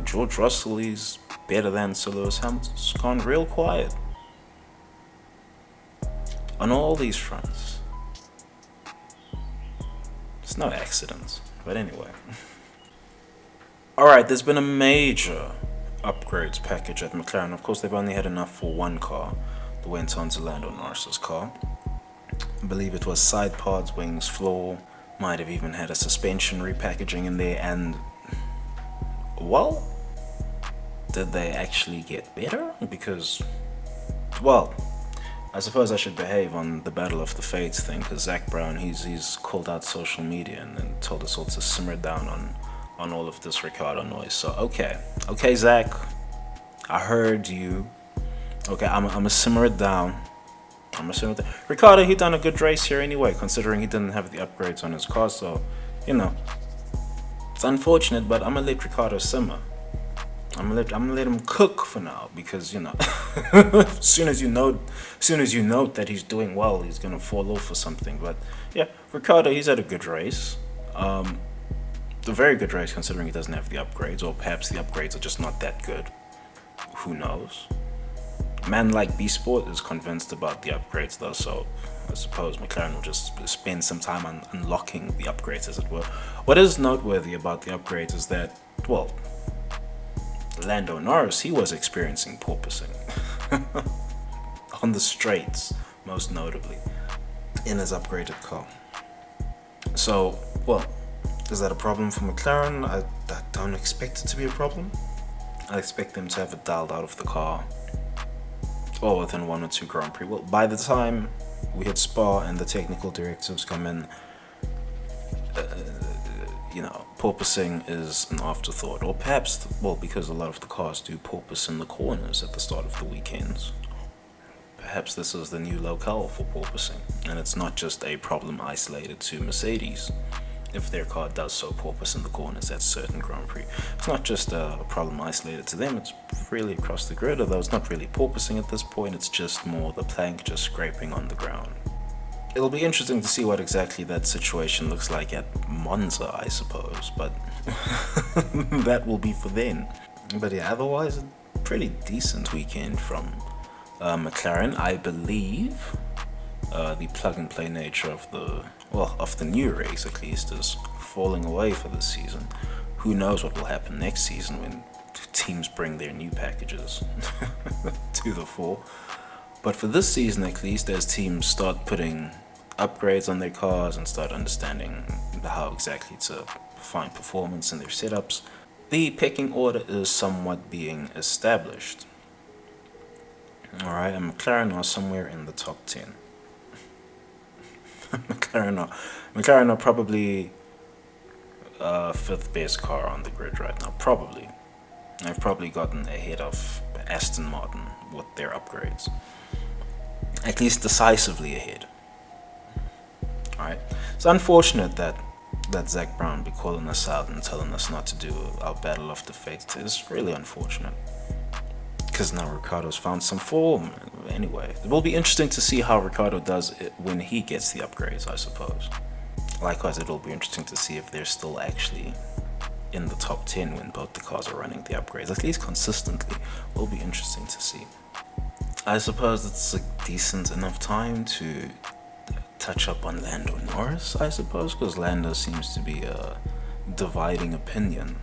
George Russell is better than Sir Lewis Hamilton's gone real quiet on all these fronts. It's no accident, but anyway. Alright, there's been a major upgrades package at McLaren. Of course, they've only had enough for one car that went on to Lando Norris's car. I believe it was side pods, wings, floor, might have even had a suspension repackaging in there, and well, did they actually get better? Because, well, I suppose I should behave on the Battle of the Fates thing, because Zach Brown, he's called out social media and told us all to simmer down on all of this Ricardo noise. So okay, Zach, I heard you. Okay, I'm gonna simmer it down. Ricardo, he done a good race here anyway, considering he didn't have the upgrades on his car. So, you know, it's unfortunate, but I'm gonna let Ricardo simmer. I'm gonna let him cook for now, because, you know, as soon as you note that he's doing well, he's gonna fall off or something. But yeah, Ricardo, he's had a good race. A very good race, considering he doesn't have the upgrades, or perhaps the upgrades are just not that good. Who knows? A man like B Sport is convinced about the upgrades though, so I suppose McLaren will just spend some time on unlocking the upgrades, as it were. What is noteworthy about the upgrades is that, well, Lando Norris, he was experiencing porpoising on the straights, most notably, in his upgraded car. So, well, is that a problem for McLaren? I don't expect it to be a problem. I expect them to have it dialed out of the car, well, within 1 or 2 Grand Prix. Well, by the time we hit Spa and the technical directives come in, you know, porpoising is an afterthought. Or perhaps, well, because a lot of the cars do porpoise in the corners at the start of the weekends, perhaps this is the new locale for porpoising, and it's not just a problem isolated to Mercedes. If their car does so porpoise in the corners at certain Grand Prix, it's not just a problem isolated to them, it's really across the grid, although it's not really porpoising at this point, it's just more the plank just scraping on the ground. It'll be interesting to see what exactly that situation looks like at Monza, I suppose, but that will be for then. But yeah, otherwise, a pretty decent weekend from McLaren. I believe the plug-and-play nature of the new race, at least, is falling away for this season. Who knows what will happen next season when teams bring their new packages to the fore. But for this season, at least, as teams start putting upgrades on their cars and start understanding how exactly to find performance in their setups, the pecking order is somewhat being established. Alright, and McLaren are somewhere in the top 10. McLaren are probably fifth best car on the grid right now. Probably. They've probably gotten ahead of Aston Martin with their upgrades. At least decisively ahead. Alright. It's unfortunate that Zach Brown be calling us out and telling us not to do our battle of the fates. It's really unfortunate. Because now Ricciardo's found some form. Anyway, it will be interesting to see how Ricciardo does it when he gets the upgrades, I suppose. Likewise, it will be interesting to see if they're still actually in the top 10 when both the cars are running the upgrades, at least consistently. Will be interesting to see. I suppose it's a decent enough time to touch up on Lando Norris, I suppose, because Lando seems to be a dividing opinion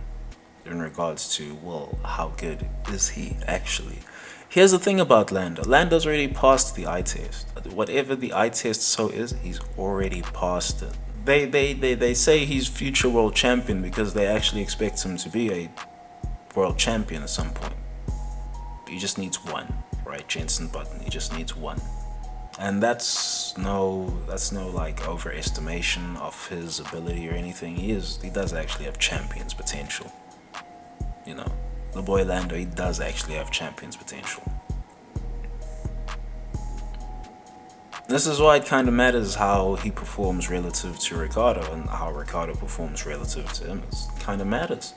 in regards to, well, how good is he actually? Here's the thing about Lando. Lando's already passed the eye test. Whatever the eye test so is, he's already passed it. They say he's future world champion because they actually expect him to be a world champion at some point. He just needs one, right? Jensen Button, he just needs one. And that's no like overestimation of his ability or anything. He does actually have champions potential. You know, the boy Lando, he does actually have champions potential. This is why it kind of matters how he performs relative to Ricciardo and how Ricciardo performs relative to him. It kind of matters.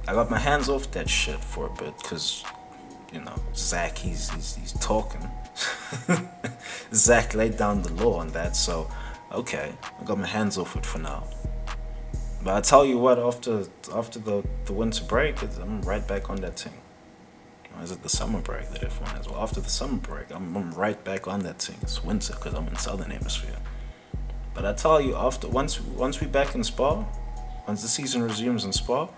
I got my hands off that shit for a bit because, you know, Zach, he's talking. Zach laid down the law on that, so okay, I got my hands off it for now. But I tell you what, after the winter break, I'm right back on that thing. Or is it the summer break that F1 has? Well, after the summer break, I'm right back on that thing. It's winter because I'm in Southern Hemisphere. But I tell you, once we back in Spa, once the season resumes in Spa,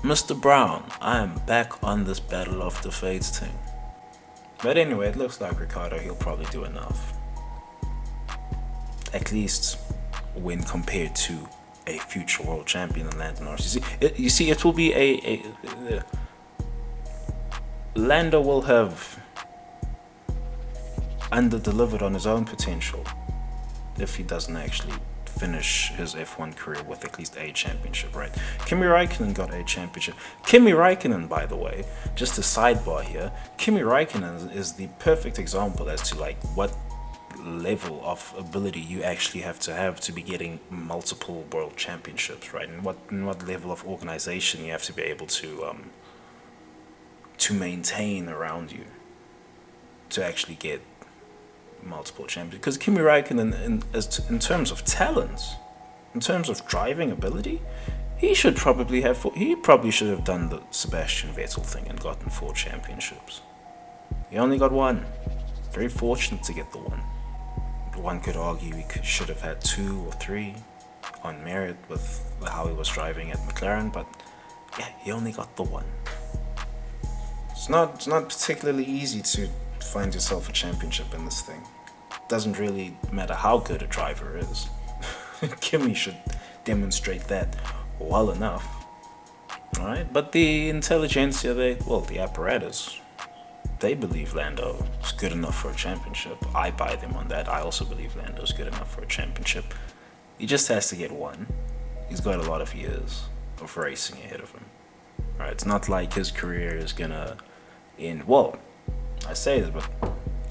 Mr. Brown, I am back on this battle of the fates thing. But anyway, it looks like Ricciardo, he'll probably do enough. At least when compared to a future world champion in Lando Norris. You see, it will be Lando will have under-delivered on his own potential if he doesn't actually finish his F1 career with at least a championship, right? Kimi Räikkönen got a championship. Kimi Räikkönen, by the way, just a sidebar here, Kimi Räikkönen is the perfect example as to like what level of ability you actually have to be getting multiple world championships, right? And what level of organization you have to be able to maintain around you to actually get multiple champions. Because Kimi Räikkönen, in terms of talent, in terms of driving ability, he probably should have done the Sebastian Vettel thing and gotten 4 championships. He only got 1. Very fortunate to get the 1. One could argue he should have had 2 or 3 on merit with how he was driving at McLaren, but yeah, he only got the 1. It's not particularly easy to find yourself a championship in this thing. It doesn't really matter how good a driver is. Kimi should demonstrate that well enough. Alright, but the intelligentsia, the apparatus, they believe Lando is good enough for a championship. I buy them on that. I also believe Lando is good enough for a championship. He just has to get 1. He's got a lot of years of racing ahead of him. Right? It's not like his career is gonna end. Well, I say this, but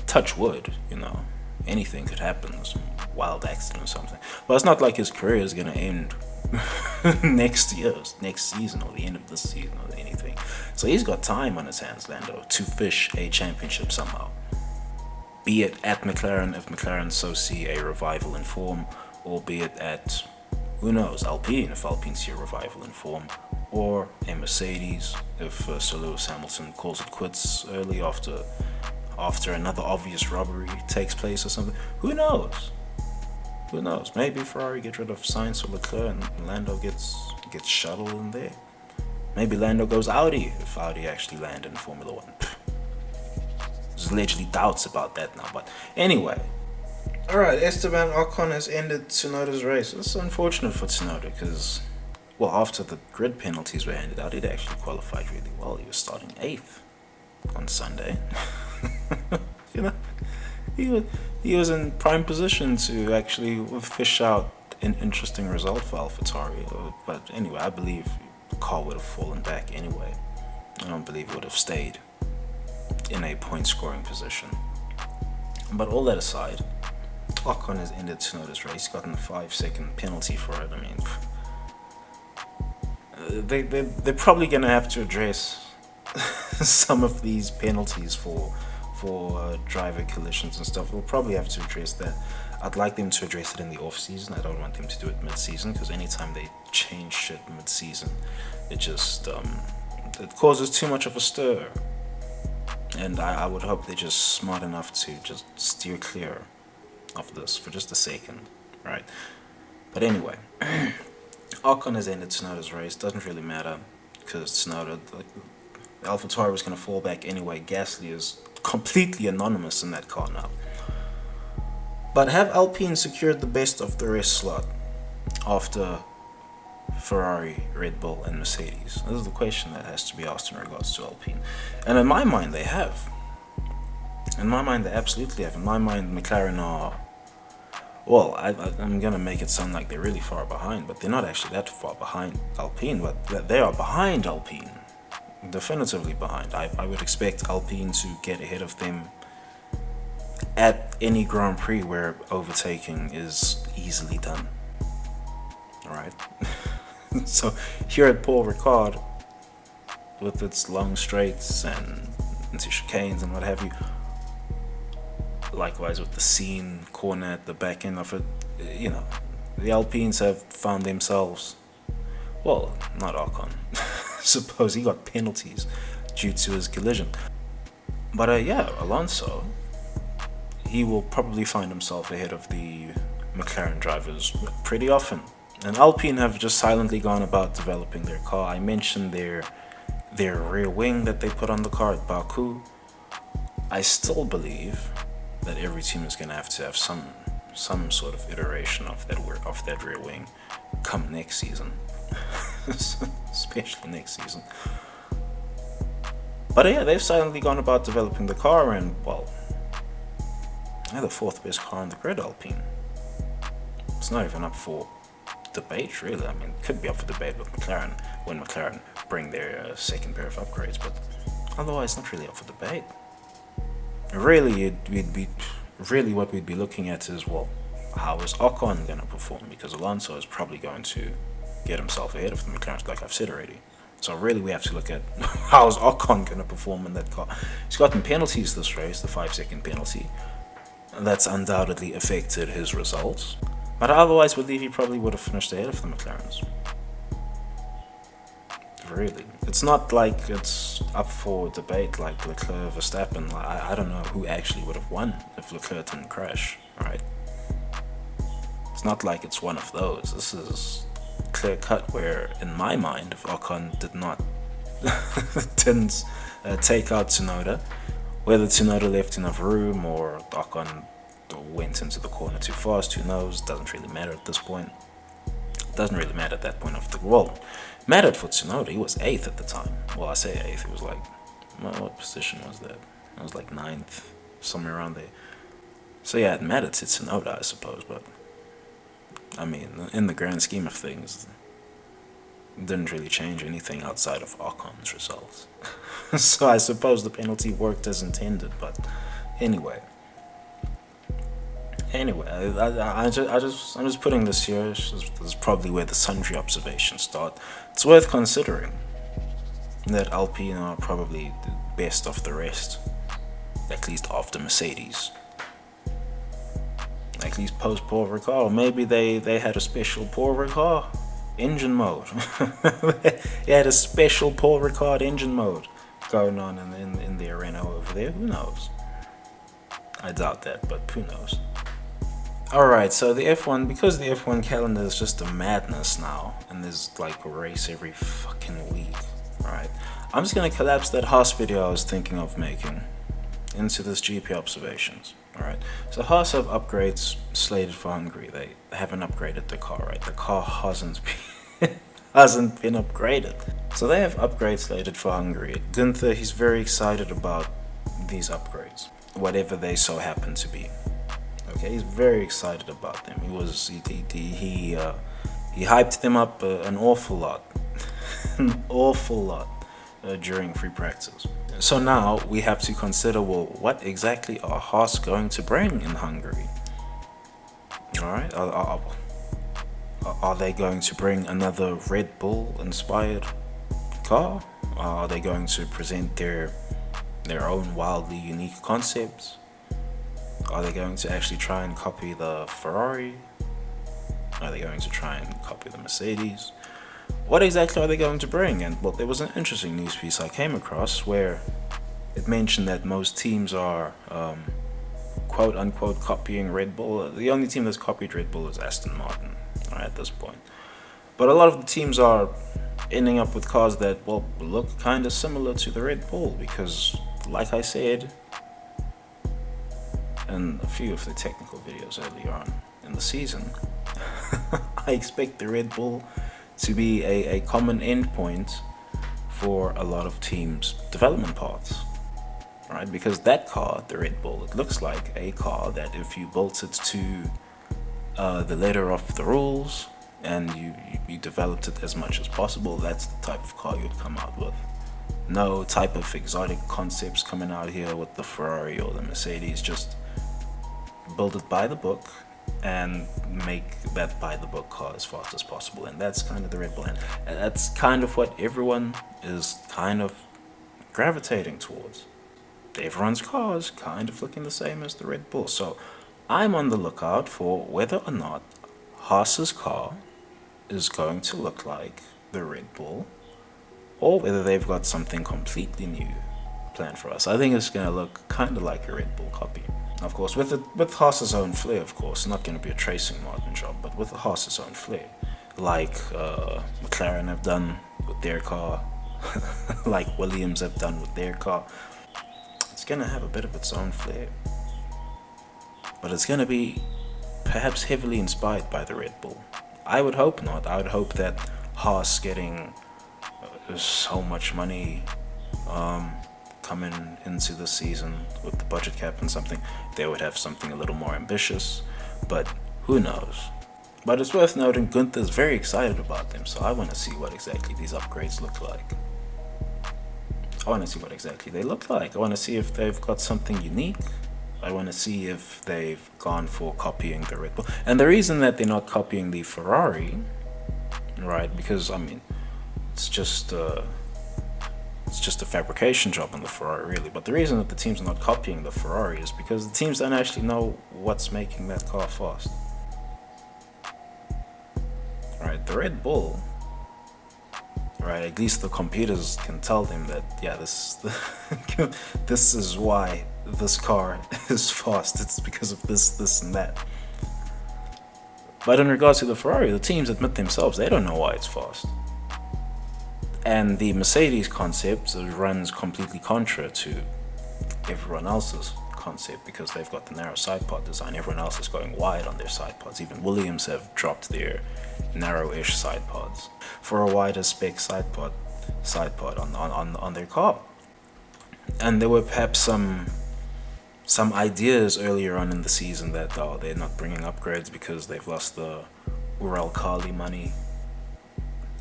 touch wood, you know. Anything could happen, some wild accident or something. But it's not like his career is gonna end next season, or the end of this season, or anything. So he's got time on his hands, Lando, to fish a championship somehow. Be it at McLaren, if McLaren so see a revival in form, or be it at, who knows, Alpine, if Alpine see a revival in form, or a Mercedes, if Sir Lewis Hamilton calls it quits early after another obvious robbery takes place or something. Who knows? Who knows? Maybe Ferrari get rid of Sainz or Leclerc and Lando gets shuttled in there. Maybe Lando goes Audi if Audi actually land in Formula 1. There's allegedly doubts about that now, but anyway. Alright, Esteban Ocon has ended Tsunoda's race. It's unfortunate for Tsunoda because, well, after the grid penalties were handed out, he'd actually qualified really well. He was starting 8th on Sunday. You know, he was in prime position to actually fish out an interesting result for AlphaTauri. But anyway, I believe the car would have fallen back anyway. I don't believe it would have stayed in a point scoring position. But all that aside, Ocon has ended Tsunoda's race. He's gotten a 5-second penalty for it. I mean, they're probably going to have to address some of these penalties for driver collisions and stuff. We'll probably have to address that. I'd like them to address it in the off season. I don't want them to do it mid-season, because anytime they change shit mid-season, it just it causes too much of a stir. And I would hope they're just smart enough to just steer clear of this for just a second, right? But anyway, Ocon has ended Tsunoda's race. Doesn't really matter, because Tsunoda, AlphaTauri was going to fall back anyway. Gasly is completely anonymous in that car now. But have Alpine secured the best of the rest slot after Ferrari, Red Bull and Mercedes? This is the question that has to be asked in regards to Alpine. And in my mind they have. In my mind they absolutely have. In my mind McLaren are, well, I'm going to make it sound like they're really far behind, but they're not actually that far behind Alpine, but they are behind Alpine. Definitively behind. I would expect Alpine to get ahead of them at any Grand Prix where overtaking is easily done. Alright? So here at Paul Ricard, with its long straights and into chicanes and what have you, likewise with the scene corner at the back end of it, you know, the Alpines have found themselves, well, not Ocon. Suppose he got penalties due to his collision. But yeah, Alonso, he will probably find himself ahead of the McLaren drivers pretty often. And Alpine have just silently gone about developing their car. I mentioned their rear wing that they put on the car at Baku. I still believe that every team is going to have some sort of iteration of that rear wing come next season. Especially next season. But yeah, they've silently gone about developing the car, and well, they're the fourth best car on the grid, Alpine. It's not even up for debate, really. I mean, it could be up for debate with McLaren when McLaren bring their second pair of upgrades, but otherwise, not really up for debate. Really, what we'd be looking at is, well, how is Ocon going to perform? Because Alonso is probably going to get himself ahead of the McLaren, like I've said already. So really we have to look at how is Ocon going to perform in that car. He's gotten penalties this race, the 5-second penalty. That's undoubtedly affected his results. But I otherwise believe he probably would have finished ahead of the McLarens. Really. It's not like it's up for debate like Leclerc, Verstappen. I don't know who actually would have won if Leclerc didn't crash, right? It's not like it's one of those. This is clear cut where, in my mind, if Ocon didn't take out Tsunoda, whether Tsunoda left enough room or Ocon went into the corner too fast, who knows? Doesn't really matter at this point. Doesn't really matter at that point of the world. Mattered for Tsunoda. He was 8th at the time. Well, I say 8th. It was like, what position was that? It was like 9th, somewhere around there. So yeah, it mattered to Tsunoda, I suppose, but I mean, in the grand scheme of things, it didn't really change anything outside of Ocon's results. So I suppose the penalty worked as intended, but anyway. I'm just putting this here. This is probably where the sundry observations start. It's worth considering that Alpine are probably the best of the rest, at least after Mercedes. At least post Paul Ricard. Maybe they had a special Paul Ricard engine mode. They had a special Paul Ricard engine mode going on in the arena over there. Who knows? I doubt that, but who knows? Alright, so the F1, because the F1 calendar is just a madness now, and there's like a race every fucking week, alright, I'm just gonna collapse that Haas video I was thinking of making into this GP observations, alright. So Haas have upgrades slated for Hungary. They haven't upgraded the car, right? The car hasn't been upgraded. So they have upgrades slated for Hungary. Gunther, he's very excited about these upgrades, whatever they so happen to be. Okay, he's very excited about them. He hyped them up an awful lot, an awful lot during free practice. So now we have to consider, well, what exactly are Haas going to bring in Hungary? All right, are they going to bring another Red Bull inspired car? Are they going to present their own wildly unique concepts? Are they going to actually try and copy the Ferrari? Are they going to try and copy the Mercedes? What exactly are they going to bring? And well, there was an interesting news piece I came across where it mentioned that most teams are quote unquote copying Red Bull. The only team that's copied Red Bull is Aston Martin, right, at this point. But a lot of the teams are ending up with cars that, well, look kind of similar to the Red Bull because, like I said in a few of the technical videos earlier on in the season, I expect the Red Bull to be a common endpoint for a lot of teams' development paths, right? Because that car, the Red Bull, it looks like a car that if you built it to the letter of the rules and you developed it as much as possible, that's the type of car you'd come out with. No type of exotic concepts coming out here with the Ferrari or the Mercedes. Just build it by the book and make that by the book car as fast as possible. And that's kind of the Red Bull, and that's kind of what everyone is kind of gravitating towards. Everyone's car is kind of looking the same as the Red Bull. So I'm on the lookout for whether or not Haas's car is going to look like the Red Bull or whether they've got something completely new planned for us. I think it's going to look kind of like a Red Bull copy. Of course, with Haas's own flair, of course. Not going to be a Tracing Martin job, but with Haas's own flair. Like McLaren have done with their car, like Williams have done with their car. It's going to have a bit of its own flair. But it's going to be perhaps heavily inspired by the Red Bull. I would hope not. I would hope that Haas getting so much money coming into the season with the budget cap and something, they would have something a little more ambitious, but who knows. But it's worth noting Gunther's very excited about them, so I want to see what exactly these upgrades look like. I want to see what exactly they look like. I want to see if they've got something unique. I want to see if they've gone for copying the Red Bull. And the reason that they're not copying the Ferrari, right, because I mean, it's just a fabrication job on the Ferrari, really. But the reason that the teams are not copying the Ferrari is because the teams don't actually know what's making that car fast. Right, the Red Bull, right, at least the computers can tell them that, yeah, this is why this car is fast. It's because of this, and that. But in regards to the Ferrari, the teams admit themselves they don't know why it's fast. And the Mercedes concept runs completely contra to everyone else's concept because they've got the narrow side pod design. Everyone else is going wide on their side pods. Even Williams have dropped their narrow-ish side pods for a wider spec side pod on their car. And there were perhaps some ideas earlier on in the season that they're not bringing upgrades because they've lost the Ural Kali money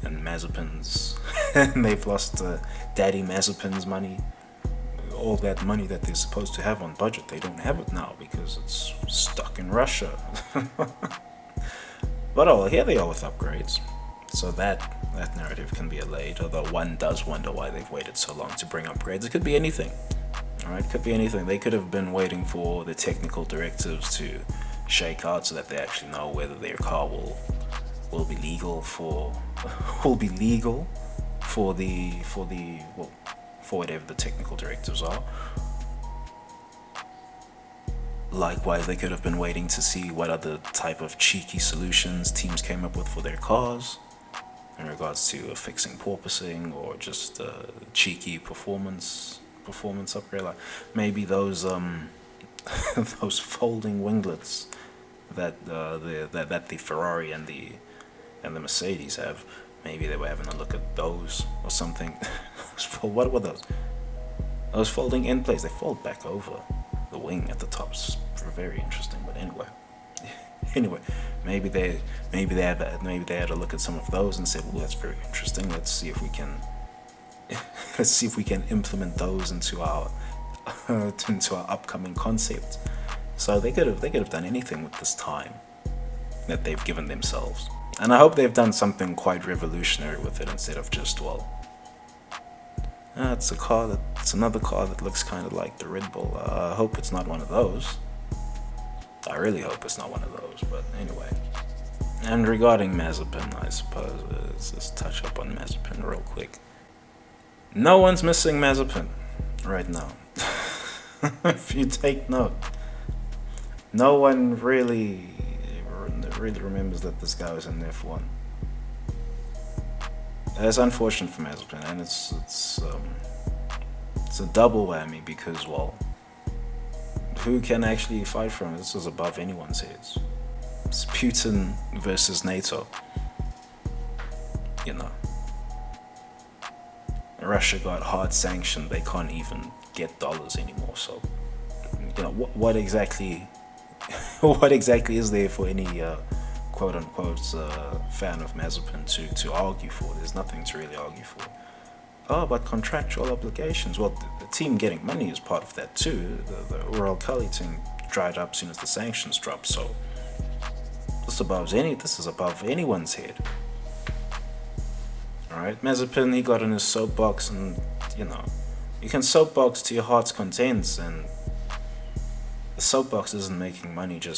and Mazepin's and they've lost Daddy Mazepin's money. All that money that they're supposed to have on budget, they don't have it now because it's stuck in Russia. But oh, here they are with upgrades. So that narrative can be allayed, although one does wonder why they've waited so long to bring upgrades. It could be anything. Alright, it could be anything. They could have been waiting for the technical directives to shake out so that they actually know whether their car will be legal for whatever the technical directives are. Likewise, they could have been waiting to see what other type of cheeky solutions teams came up with for their cars in regards to fixing porpoising or just cheeky performance upgrade. Like maybe those those folding winglets that the Ferrari and the Mercedes have. Maybe they were having a look at those or something. What were those? Those folding end plates, they fold back over. The wing at the top's very interesting, but anyway. Anyway, maybe they had a look at some of those and said, well, that's very interesting. Let's see if we can implement those into our upcoming concept. So they could have done anything with this time that they've given themselves. And I hope they've done something quite revolutionary with it instead of just, well, it's another car that looks kind of like the Red Bull. I hope it's not one of those. I really hope it's not one of those, but anyway. And regarding Mazepin, I suppose, let's just touch up on Mazepin real quick. No one's missing Mazepin right now. If you take note, no one really remembers that this guy was in F1. It's unfortunate for Mazepin, and it's a double whammy because, well, who can actually fight for him? This is above anyone's heads. It's Putin versus NATO. You know, Russia got hard sanctioned. They can't even get dollars anymore. So, you know, what exactly is there for any quote unquote fan of Mazepin to argue for? There's nothing to really argue for. Oh, but contractual obligations. Well, the team getting money is part of that too. The Uralkali team dried up as soon as the sanctions dropped. So this is above anyone's head. All right, Mazepin, he got in his soapbox, and you know, you can soapbox to your heart's content, and the soapbox isn't making money. The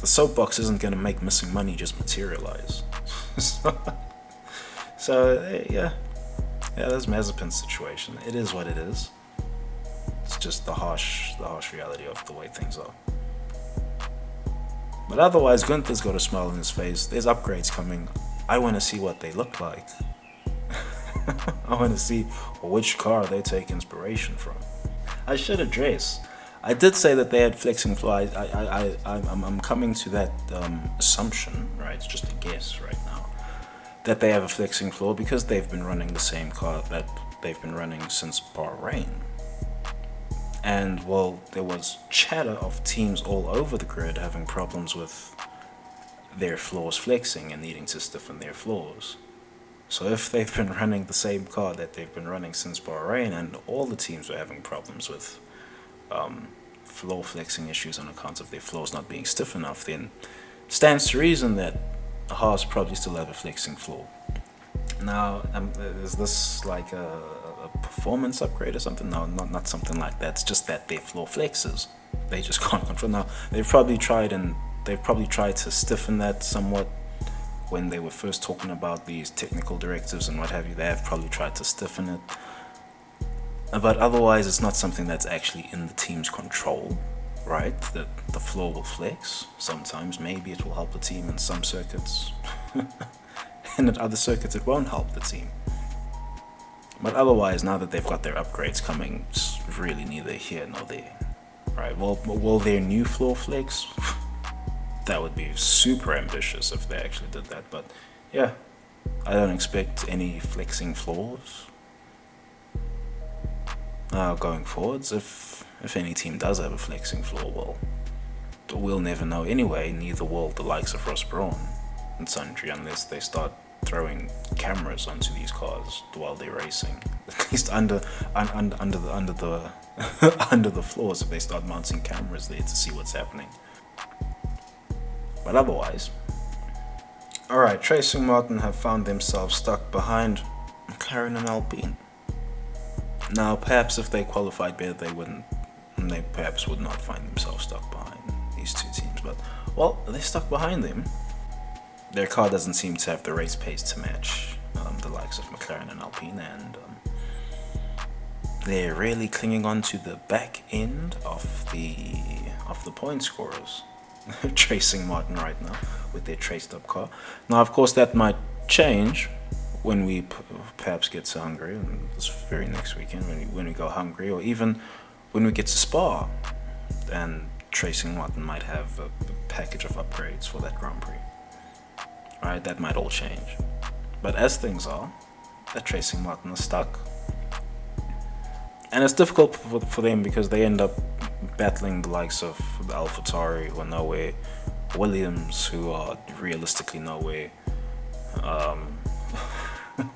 soapbox isn't going to make missing money just materialize. So yeah, that's Mazepin's situation. It is what it is. It's just the harsh reality of the way things are. But otherwise, Gunther's got a smile on his face. There's upgrades coming. I want to see what they look like. I want to see which car they take inspiration from. I should address. I did say that they had flexing floor. I'm coming to that assumption, right? It's just a guess right now, that they have a flexing floor because they've been running the same car that they've been running since Bahrain. And, well, there was chatter of teams all over the grid having problems with their floors flexing and needing to stiffen their floors. So if they've been running the same car that they've been running since Bahrain, and all the teams were having problems with floor flexing issues on account of their floors not being stiff enough, then it stands to reason that Haas probably still have a flexing floor. Now, is this like a performance upgrade or something? No, not something like that. It's just that their floor flexes. They just can't control. Now, they've probably tried to stiffen that somewhat when they were first talking about these technical directives and what have you. They have probably tried to stiffen it. But otherwise, it's not something that's actually in the team's control, right? That the floor will flex. Sometimes maybe it will help the team in some circuits. And in other circuits it won't help the team. But otherwise, now that they've got their upgrades coming, it's really neither here nor there. Right, well, will their new floor flex? That would be super ambitious if they actually did that. But yeah, I don't expect any flexing floors going forwards. If any team does have a flexing floor, well, we'll never know anyway. Neither will the likes of Ross Brawn and sundry, unless they start throwing cameras onto these cars while they're racing. At least under the under the floors, if they start mounting cameras there to see what's happening. But otherwise, alright, Racing Martin have found themselves stuck behind Mclaren and Alpine. Now, perhaps if they qualified better, they perhaps would not find themselves stuck behind these two teams. But, well, they're stuck behind them. Their car doesn't seem to have the race pace to match the likes of McLaren and Alpine, and they're really clinging on to the back end of the point scorers. Racing Martin right now with their traced up car. Now, of course, that might change when we perhaps get to Hungary, and this very next weekend when we go Hungary, or even when we get to Spa, and Racing Martin might have a package of upgrades for that Grand Prix. Alright, that might all change. But as things are, that Racing Martin is stuck. And it's difficult for them because they end up battling the likes of the AlphaTauri, who are nowhere, Williams, who are realistically nowhere.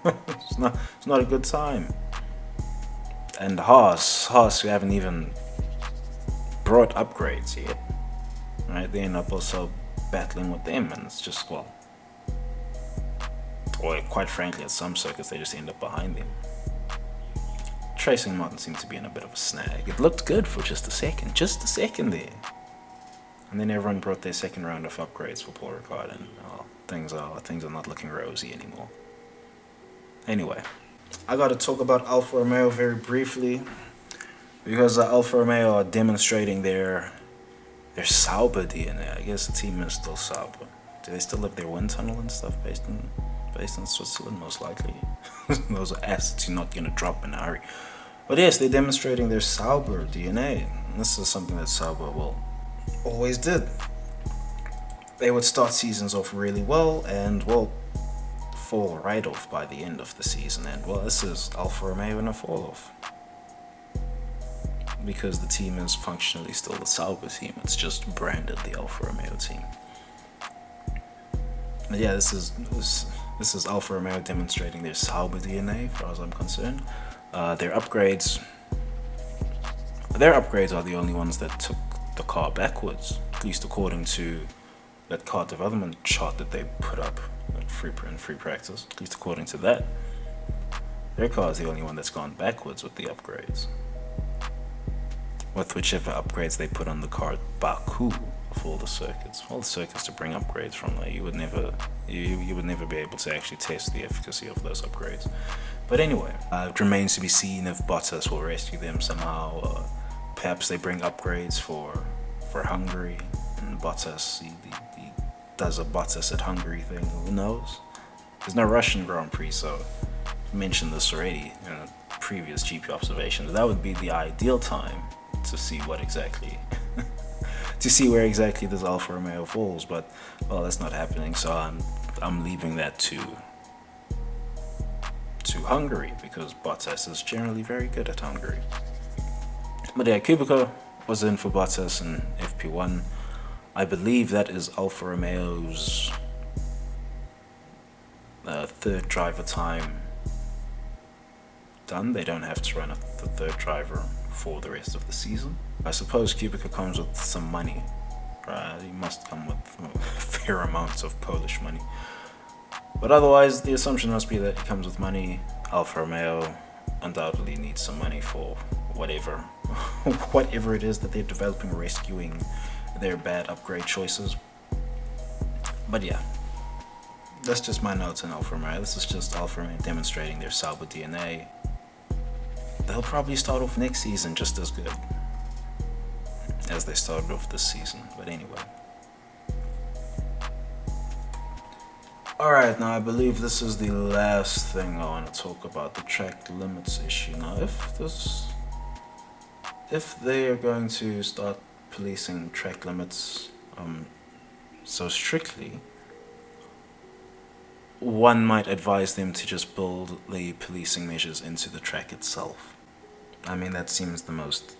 It's not a good time. And Haas, who haven't even brought upgrades yet, right? They end up also battling with them, and it's just, well, or quite frankly, at some circuits they just end up behind them. Tracing Martin seemed to be in a bit of a snag. It looked good for just a second there. And then everyone brought their second round of upgrades for Paul Ricard, and things are not looking rosy anymore. Anyway, I got to talk about Alfa Romeo very briefly, because Alfa Romeo are demonstrating their sauber DNA. I guess the team is still sauber. Do they still have their wind tunnel and stuff based in Switzerland? Most likely. Those are assets you're not going to drop in a hurry. But yes, they're demonstrating their sauber DNA. And this is something that Sauber, well, always did. They would start seasons off really well and, well, fall right off by the end of the season. And, well, this is Alfa Romeo in a fall off, because the team is functionally still the Sauber team. It's just branded the Alfa Romeo team. But yeah, this is Alfa Romeo demonstrating their Sauber DNA, as far as I'm concerned. Their upgrades are the only ones that took the car backwards, at least according to that car development chart that they put up in free practice. At least according to that, their car is the only one that's gone backwards with the upgrades. With whichever upgrades they put on the car at Baku of all the circuits to bring upgrades from there, you would never be able to actually test the efficacy of those upgrades. But anyway, it remains to be seen if Bottas will rescue them somehow. Perhaps they bring upgrades for Hungary, and Bottas he does a Bottas at Hungary thing. Who knows? There's no Russian Grand Prix, so I mentioned this already in a previous GP observation. That would be the ideal time to see what exactly to see where exactly this Alfa Romeo falls, but well, that's not happening, so I'm leaving that to Hungary, because Bottas is generally very good at Hungary. But yeah, Kubica was in for Bottas in FP1. I believe that is Alfa Romeo's third driver time done. They don't have to run the third driver for the rest of the season. I suppose Kubica comes with some money. He must come with fair amounts of Polish money. But otherwise, the assumption must be that he comes with money. Alfa Romeo undoubtedly needs some money for whatever it is that they're developing, rescuing their bad upgrade choices. But yeah, that's just my notes on Alfa Romeo. This is just Alfa Romeo demonstrating their Sauber DNA. They'll probably start off next season just as good as they started off this season. But anyway. Alright, now I believe this is the last thing I want to talk about, the track limits issue. Now, if they are going to start policing track limits so strictly, one might advise them to just build the policing measures into the track itself. I mean, that seems the most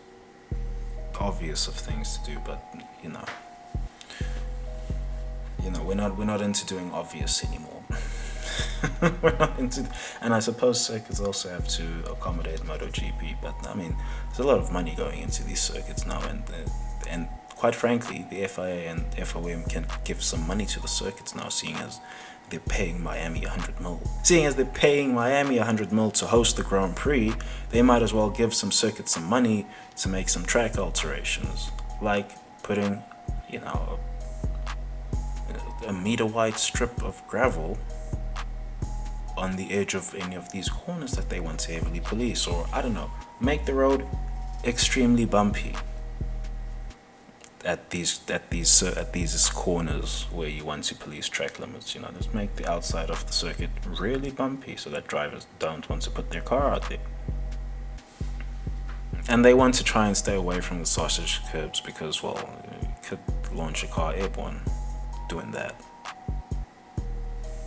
obvious of things to do, but you know, we're not into doing obvious anymore. We're not into, and I suppose circuits also have to accommodate MotoGP, but I mean, there's a lot of money going into these circuits now, and quite frankly, the FIA and FOM can give some money to the circuits now, seeing as they're paying Miami 100 mil. Seeing as they're paying Miami 100 mil to host the Grand Prix, they might as well give some circuits some money to make some track alterations, like putting, a meter-wide strip of gravel on the edge of any of these corners that they want to heavily police, or I don't know, make the road extremely bumpy at these corners where you want to police track limits. Just make the outside of the circuit really bumpy so that drivers don't want to put their car out there. And they want to try and stay away from the sausage curbs because, well, you could launch a car airborne doing that.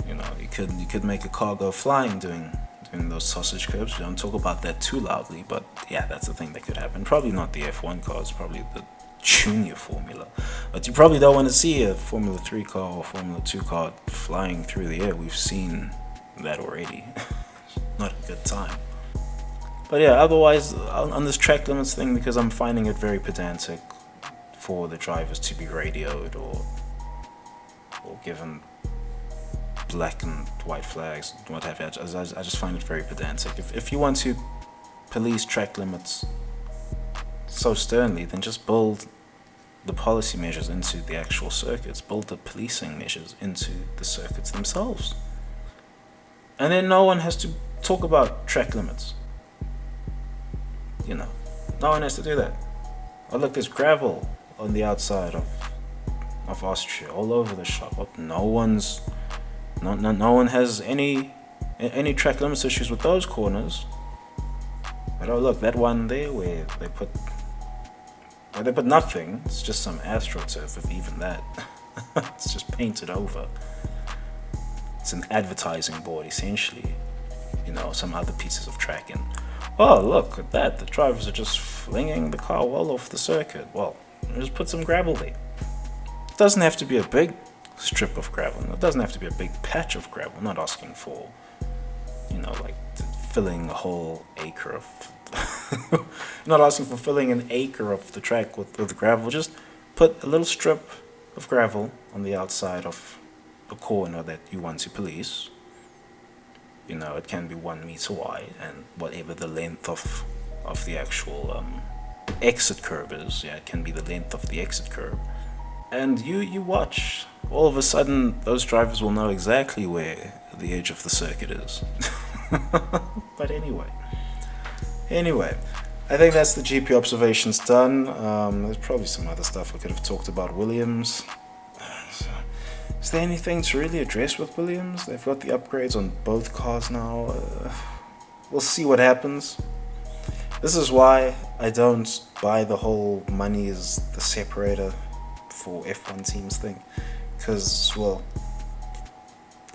You could make a car go flying doing doing those sausage curbs. We don't talk about that too loudly, but yeah, that's the thing that could happen. Probably not the F1 cars, probably the junior formula. But you probably don't want to see a Formula 3 car or Formula 2 car flying through the air. We've seen that already. Not a good time. But yeah, otherwise, on this track limits thing, because I'm finding it very pedantic for the drivers to be radioed or given black and white flags, what have you. I just find it very pedantic. If you want to police track limits so sternly, then just build the policy measures into the actual circuits, build the policing measures into the circuits themselves. And then no one has to talk about track limits. You know, no one has to do that. Oh look, there's gravel on the outside of Austria, all over the shop. No one has any track limits issues with those corners. But oh look, that one there where they put nothing. It's just some AstroTurf, if even that. It's just painted over. It's an advertising board essentially. You know, some other pieces of track and oh look at that, the drivers are just flinging the car well off the circuit. Well, just put some gravel there. It doesn't have to be a big strip of gravel. It doesn't have to be a big patch of gravel. I'm not asking for, you know, like filling a whole acre of I'm not asking for filling an acre of the track with gravel. Just put a little strip of gravel on the outside of the corner that you want to police. You know, it can be 1 meter wide, and whatever the length of the actual exit curb is, yeah, it can be the length of the exit curb. And you watch. All of a sudden, those drivers will know exactly where the edge of the circuit is. But anyway, I think that's the GP observations done. There's probably some other stuff I could have talked about. Williams. Is there anything to really address with Williams? They've got the upgrades on both cars now. We'll see what happens. This is why I don't buy the whole money is the separator for F1 teams thing. Because, well,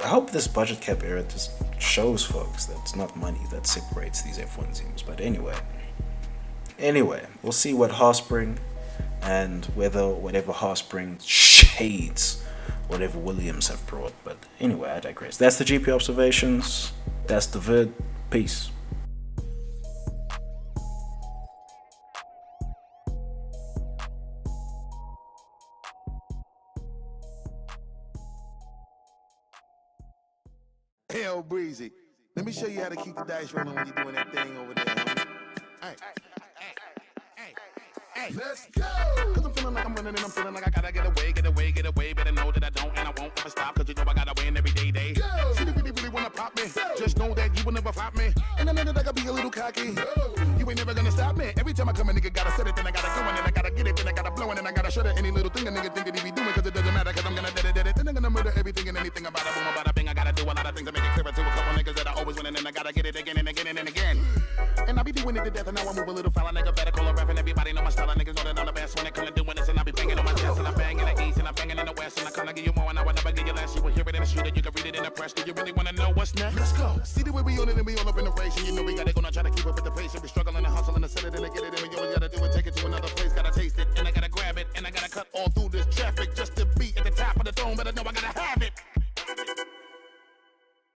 I hope this budget cap era just shows folks that it's not money that separates these F1 teams. But anyway, we'll see what Haas bring and whether whatever Haas brings shades whatever Williams have brought. But anyway, I digress. That's the GP observations. That's the vid. Peace. Hell breezy. Let me show you how to keep the dice rolling when you're doing that thing over there, homie. Hey, let's go! Cause I'm feeling like I'm running and I'm feeling like I gotta get away. Better know that I don't and I won't ever stop. Cause you know I gotta win every day. Go! See, you really wanna pop me. Go! Just know that you will never flop me. And I know that I gotta be a little cocky. Go! You ain't never gonna stop me. Every time I come a nigga gotta set it, then I gotta go and then I gotta get it, then I gotta blow and then I gotta shut it. Any little thing a nigga think that he be doing, cause it doesn't matter, cause I'm gonna dead it. Then I'm gonna murder everything and anything about it. Boom, about a bing. I gotta do a lot of things to make it clearer to a couple niggas that I always win and then I gotta get it again and again and again. And I be doing it to death and now I move a little foul. Nigga better call a ref and everybody know my style. Niggas know that I'm the best when it comes to doing this and I be banging on my chest and I bang in the east and I banging in the west and I come to give you more and I will never give you less. You will hear it in the street and you can read it in the press. Do you really wanna know what's next? Let's go. See the way we on it and we all up in the race and you know we gotta go now try to keep up with the pace and we struggling and hustling and set it and get